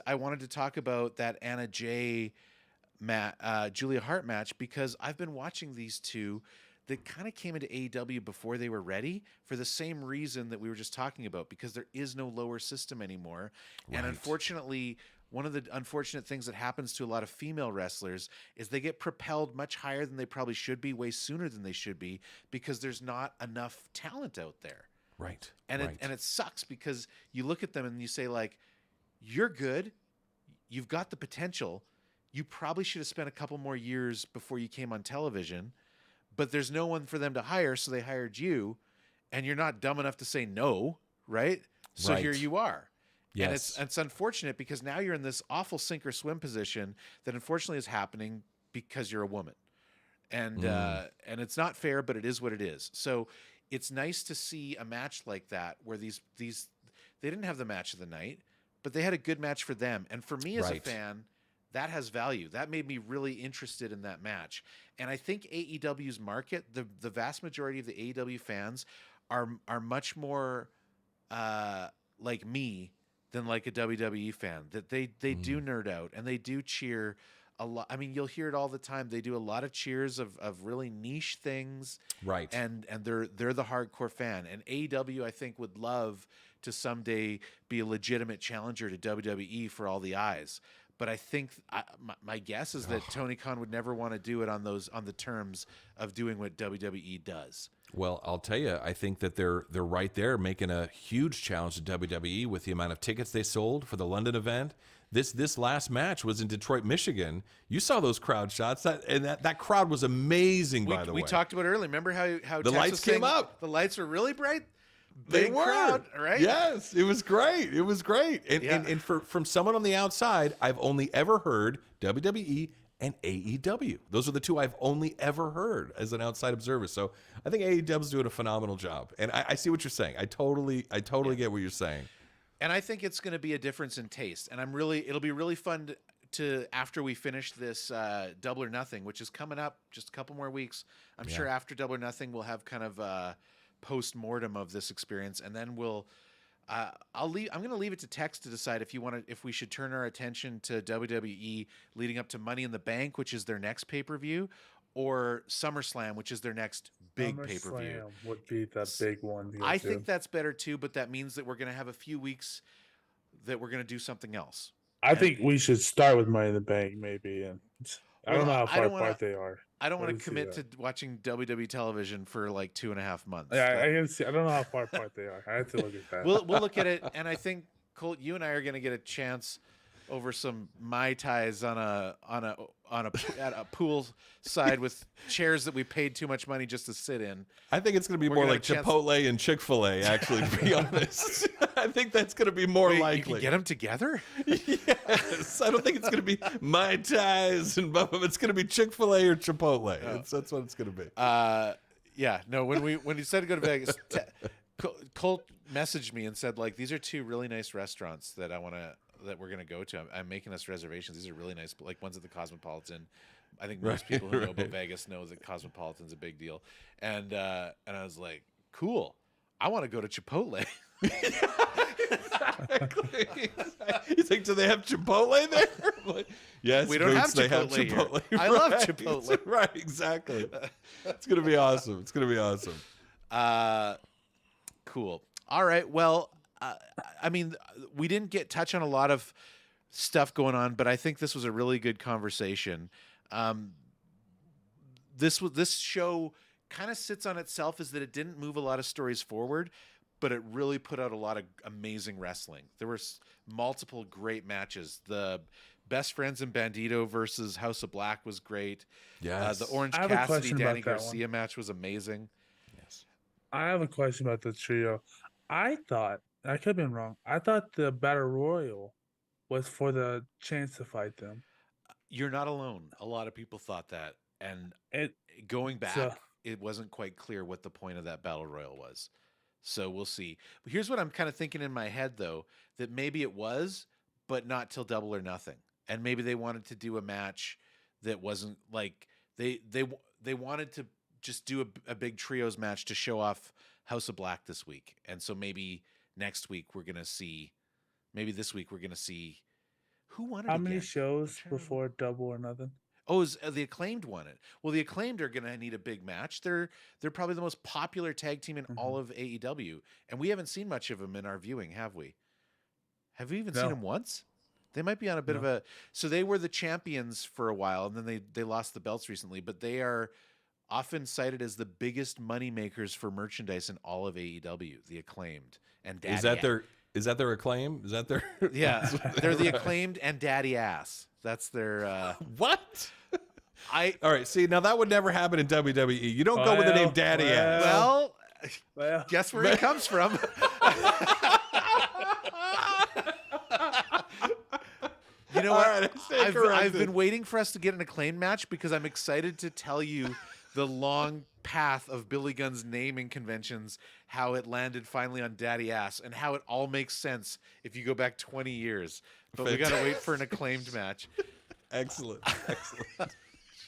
I wanted to talk about that Anna Jay Julia Hart match because I've been watching these two that kind of came into AEW before they were ready for the same reason that we were just talking about, because there is no lower system anymore. And unfortunately, one of the unfortunate things that happens to a lot of female wrestlers is they get propelled much higher than they probably should be, way sooner than they should be, because there's not enough talent out there. Right. And it sucks because you look at them and you say, like, you're good, you've got the potential, you probably should have spent a couple more years before you came on television, but there's no one for them to hire, so they hired you, and you're not dumb enough to say no, right? So here you are. Yes. And it's unfortunate because now you're in this awful sink or swim position that unfortunately is happening because you're a woman. And it's not fair, but it is what it is. So it's nice to see a match like that where these they didn't have the match of the night, but they had a good match for them. And for me as a fan, that has value. That made me really interested in that match. And I think AEW's market, the vast majority of the AEW fans are much more like me than like a WWE fan. That they do nerd out and they do cheer a lot. I mean, you'll hear it all the time. They do a lot of cheers of really niche things. Right. And they're the hardcore fan. And AEW, I think, would love to someday be a legitimate challenger to WWE for all the eyes. But I think my guess is that Tony Khan would never want to do it on the terms of doing what WWE does. Well, I'll tell you, I think that they're right there making a huge challenge to WWE with the amount of tickets they sold for the London event. This last match was in Detroit, Michigan. You saw those crowd shots. That crowd was amazing, by the way. We talked about it earlier. Remember how the lights came up? The lights were really bright? They were. Crowd, right? Yes, it was great. It was great. And from someone on the outside, I've only ever heard WWE and AEW. Those are the two I've only ever heard as an outside observer. So I think AEW's doing a phenomenal job. And I see what you're saying. I totally get what you're saying. And I think it's going to be a difference in taste. And it'll be really fun to after we finish this Double or Nothing, which is coming up just a couple more weeks. I'm sure after Double or Nothing, we'll have kind of post-mortem of this experience, and then I'm going to leave it to Tex to decide if we should turn our attention to WWE leading up to Money in the Bank, which is their next pay-per-view, or SummerSlam, which is their next big pay-per-view. SummerSlam would be the big one. I think that's better too, but that means that we're going to have a few weeks that we're going to do something else. I think we should start with Money in the Bank, maybe. And I don't know how far apart they are. I don't want to commit to watching WWE television for like 2.5 months. Yeah, I can see. I don't know how far apart they are. I have to look at that. We'll look at it, and I think Colt, you and I are going to get a chance over some Mai Tais at a pool side with chairs that we paid too much money just to sit in. I think it's going to be more like Chipotle and Chick-fil-A, actually, to be honest. I think that's going to be more likely. You can get them together? Yes. I don't think it's going to be Mai Tais and both of them. It's going to be Chick-fil-A or Chipotle. Oh. That's what it's going to be. Yeah. No, when you said to go to Vegas, Colt messaged me and said, like, these are two really nice restaurants that we're going to go to. I'm making us reservations. These are really nice, like ones at the Cosmopolitan. I think most people who know about Vegas know that Cosmopolitan's a big deal. And I was like, cool. I want to go to Chipotle. Exactly. You think, do they have Chipotle there? Like, yes, we don't have Chipotle here. I love Chipotle. Right, exactly. It's going to be awesome. It's going to be awesome. Cool. All right. Well, I mean, we didn't touch on a lot of stuff going on, but I think this was a really good conversation. This show kind of sits on itself is that it didn't move a lot of stories forward, but it really put out a lot of amazing wrestling. There were multiple great matches. The Best Friends and Bandito versus House of Black was great. Yes. The Orange I have a Cassidy question about Danny that Garcia match was amazing. Yes. I have a question about the trio. I could have been wrong. I thought the Battle Royal was for the chance to fight them. You're not alone. A lot of people thought that, and It going back, so it wasn't quite clear what the point of that battle royal was. So we'll see. But here's what I'm kind of thinking in my head, though, that maybe it was, but not till Double or Nothing, and maybe they wanted to do a match that wasn't like they wanted to just do a big trios match to show off House of Black this week, and so maybe next week we're gonna see, maybe this week we're gonna see who won it. how many again? shows before Double or Nothing? Oh, is the Acclaimed won it? Well, the Acclaimed are going to need a big match. They're probably the most popular tag team in all of AEW, and we haven't seen much of them in our viewing, have we? Have we even seen No. them once? They might be on a bit of a. So they were the champions for a while, and then they lost the belts recently. But they are often cited as the biggest money makers for merchandise in all of AEW. The Acclaimed and Daddy Is that their acclaim? Is that their Yeah, they're the Acclaimed and Daddy Ass. That's their. what? All right, see, now that would never happen in WWE. You don't go with the name Daddy Ass. Well, guess where it comes from. You know what? Right, I've been waiting for us to get an Acclaimed match because I'm excited to tell you the long path of Billy Gunn's naming conventions, how it landed finally on Daddy Ass, and how it all makes sense if you go back 20 years. But we got to wait for an Acclaimed match. Excellent.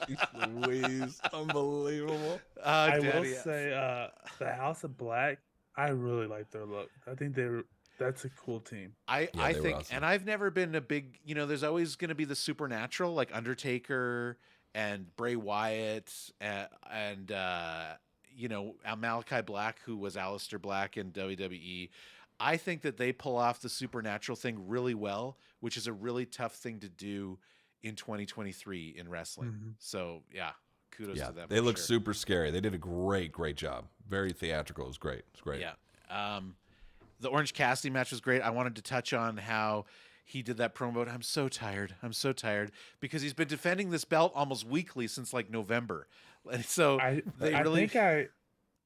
Jeez Louise. Unbelievable. I will Daddy Ass. say the House of Black, I really like their look. I think that's a cool team. I they were think, awesome. and I've never been a big, there's always going to be the supernatural, like Undertaker and Bray Wyatt and Malachi Black, who was Aleister Black in WWE. I think that they pull off the supernatural thing really well, which is a really tough thing to do in 2023 in wrestling. Mm-hmm. So yeah, kudos to them. They for look sure. super scary. They did a great job. Very theatrical. It was great. It's great. Yeah. The Orange Cassidy match was great. I wanted to touch on how he did that promo. I'm so tired. Because he's been defending this belt almost weekly since like November. And so I think I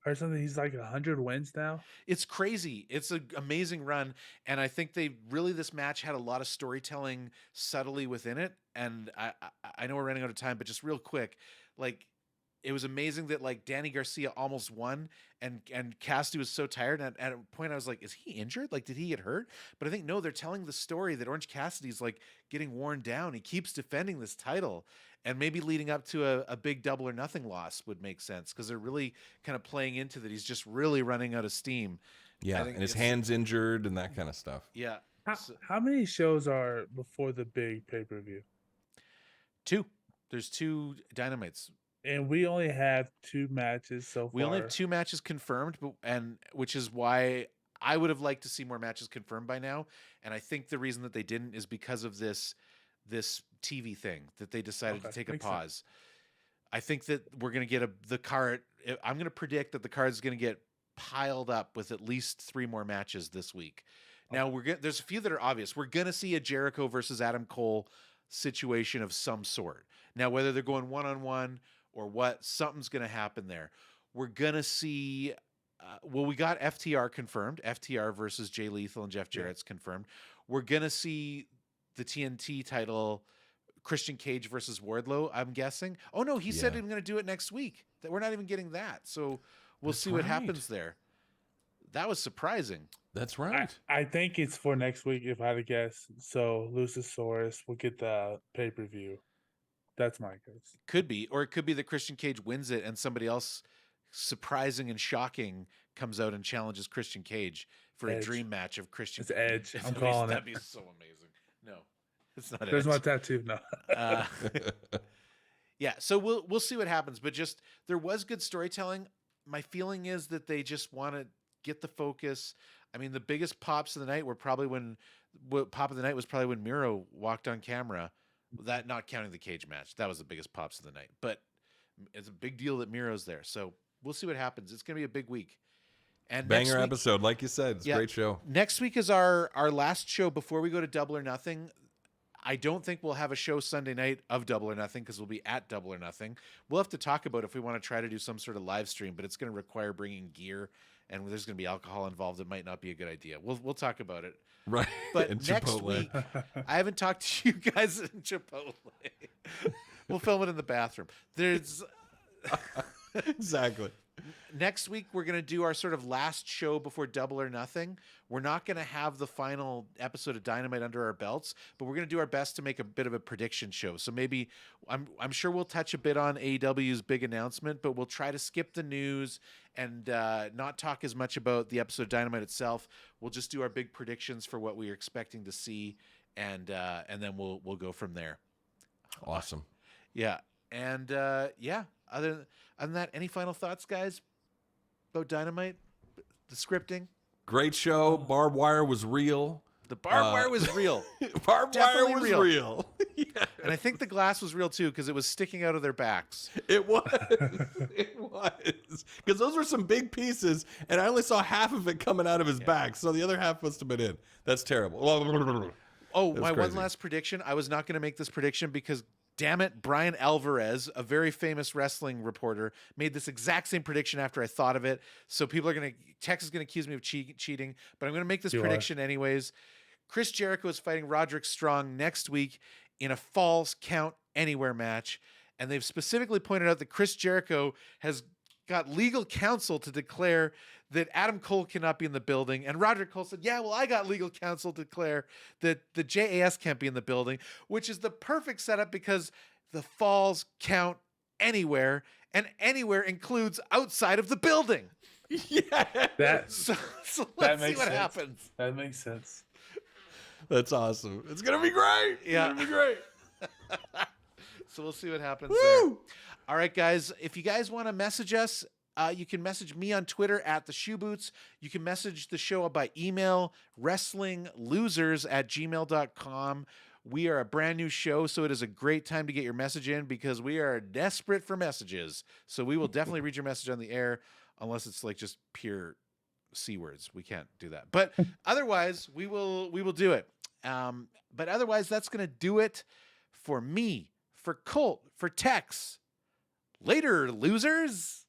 heard something. He's like 100 wins now. It's crazy. It's an amazing run. And I think this match had a lot of storytelling subtly within it. And I know we're running out of time, but just real quick, like, it was amazing that like Danny Garcia almost won and Cassidy was so tired. And at a point I was like, is he injured? Like, did he get hurt? But I think, no, they're telling the story that Orange Cassidy's like getting worn down. He keeps defending this title, and maybe leading up to a big Double or Nothing loss would make sense. Cause they're really kind of playing into that. He's just really running out of steam. Yeah. And his hand's injured and that kind of stuff. Yeah. How many shows are before the big pay-per-view? 2. There's 2 Dynamites. And we only have 2 matches so far. We only have 2 matches confirmed, which is why I would have liked to see more matches confirmed by now. And I think the reason that they didn't is because of this TV thing that they decided to take a pause. Sense. I think that we're going to get the card. I'm going to predict that the card is going to get piled up with at least 3 more matches this week. Now there's a few that are obvious. We're going to see a Jericho versus Adam Cole situation of some sort. Now, whether they're going one-on-one or what, something's going to happen there. We're going to see, we got FTR confirmed. FTR versus Jay Lethal and Jeff Jarrett's confirmed. We're going to see the TNT title, Christian Cage versus Wardlow, I'm guessing. Oh, no, he said he's going to do it next week. That we're not even getting that. So we'll see what happens there. That was surprising. That's right. I think it's for next week, if I had to guess. So Luchasaurus will get the pay-per-view. That's my guess. Could be. Or it could be that Christian Cage wins it and somebody else surprising and shocking comes out and challenges Christian Cage for a dream match of Christian It's Edge. I'm That'd calling That'd it. be so amazing. No, it's not There's Edge. my tattoo. No. Yeah, so we'll see what happens. But just, there was good storytelling. My feeling is that they just want to get the focus. I mean, the biggest pops of the night were probably when Miro walked on camera. That, not counting the cage match, that was the biggest pops of the night. But it's a big deal that Miro's there. So we'll see what happens. It's going to be a big week. And Banger next week, episode, like you said. It's a great show. Next week is our last show before we go to Double or Nothing. I don't think we'll have a show Sunday night of Double or Nothing because we'll be at Double or Nothing. We'll have to talk about if we want to try to do some sort of live stream, but it's going to require bringing gear, and there's going to be alcohol involved. It might not be a good idea. We'll talk about it. Right. But And next Chipotle. week, I haven't talked to you guys in Chipotle. We'll film it in the bathroom. There's Exactly. next week we're going to do our sort of last show before Double or Nothing. We're not going to have the final episode of Dynamite under our belts, but we're going to do our best to make a bit of a prediction show. So maybe I'm sure we'll touch a bit on AEW's big announcement, but we'll try to skip the news and not talk as much about the episode of Dynamite itself. We'll just do our big predictions for what we are expecting to see, and then we'll go from there. Awesome. Yeah. And other than that, any final thoughts, guys, about Dynamite? The scripting? Great show. Barbed wire was real. The barbed wire was real. Barbed Definitely wire was real. real. Yeah. And I think the glass was real too, because it was sticking out of their backs. It was. It was. Because those were some big pieces, and I only saw half of it coming out of his back, so the other half must have been in. That's terrible. Oh, That was my one crazy. last prediction. I was not going to make this prediction because, damn it, Brian Alvarez, a very famous wrestling reporter, made this exact same prediction after I thought of it. So people are going to, Tex is going to accuse me of cheating, but I'm going to make this You are. prediction anyways. Chris Jericho is fighting Roderick Strong next week in a Falls Count Anywhere match. And they've specifically pointed out that Chris Jericho has got legal counsel to declare that Adam Cole cannot be in the building. And Roderick Cole said, yeah, well, I got legal counsel to declare that the JAS can't be in the building, which is the perfect setup because the Falls count anywhere, and anywhere includes outside of the building. Yeah. So That let's see makes what sense. happens. That makes sense. That's awesome. It's going to be great. Yeah. It's going to be great. So we'll see what happens there. Woo! All right, guys. If you guys want to message us, you can message me on Twitter at the Shoe Boots. You can message the show by email, wrestlinglosers@gmail.com. We are a brand new show, so it is a great time to get your message in because we are desperate for messages. So we will definitely read your message on the air, unless it's like just pure C words. We can't do that. But otherwise, we will do it. But otherwise, that's going to do it for me, for Colt, for Tex. Later, losers.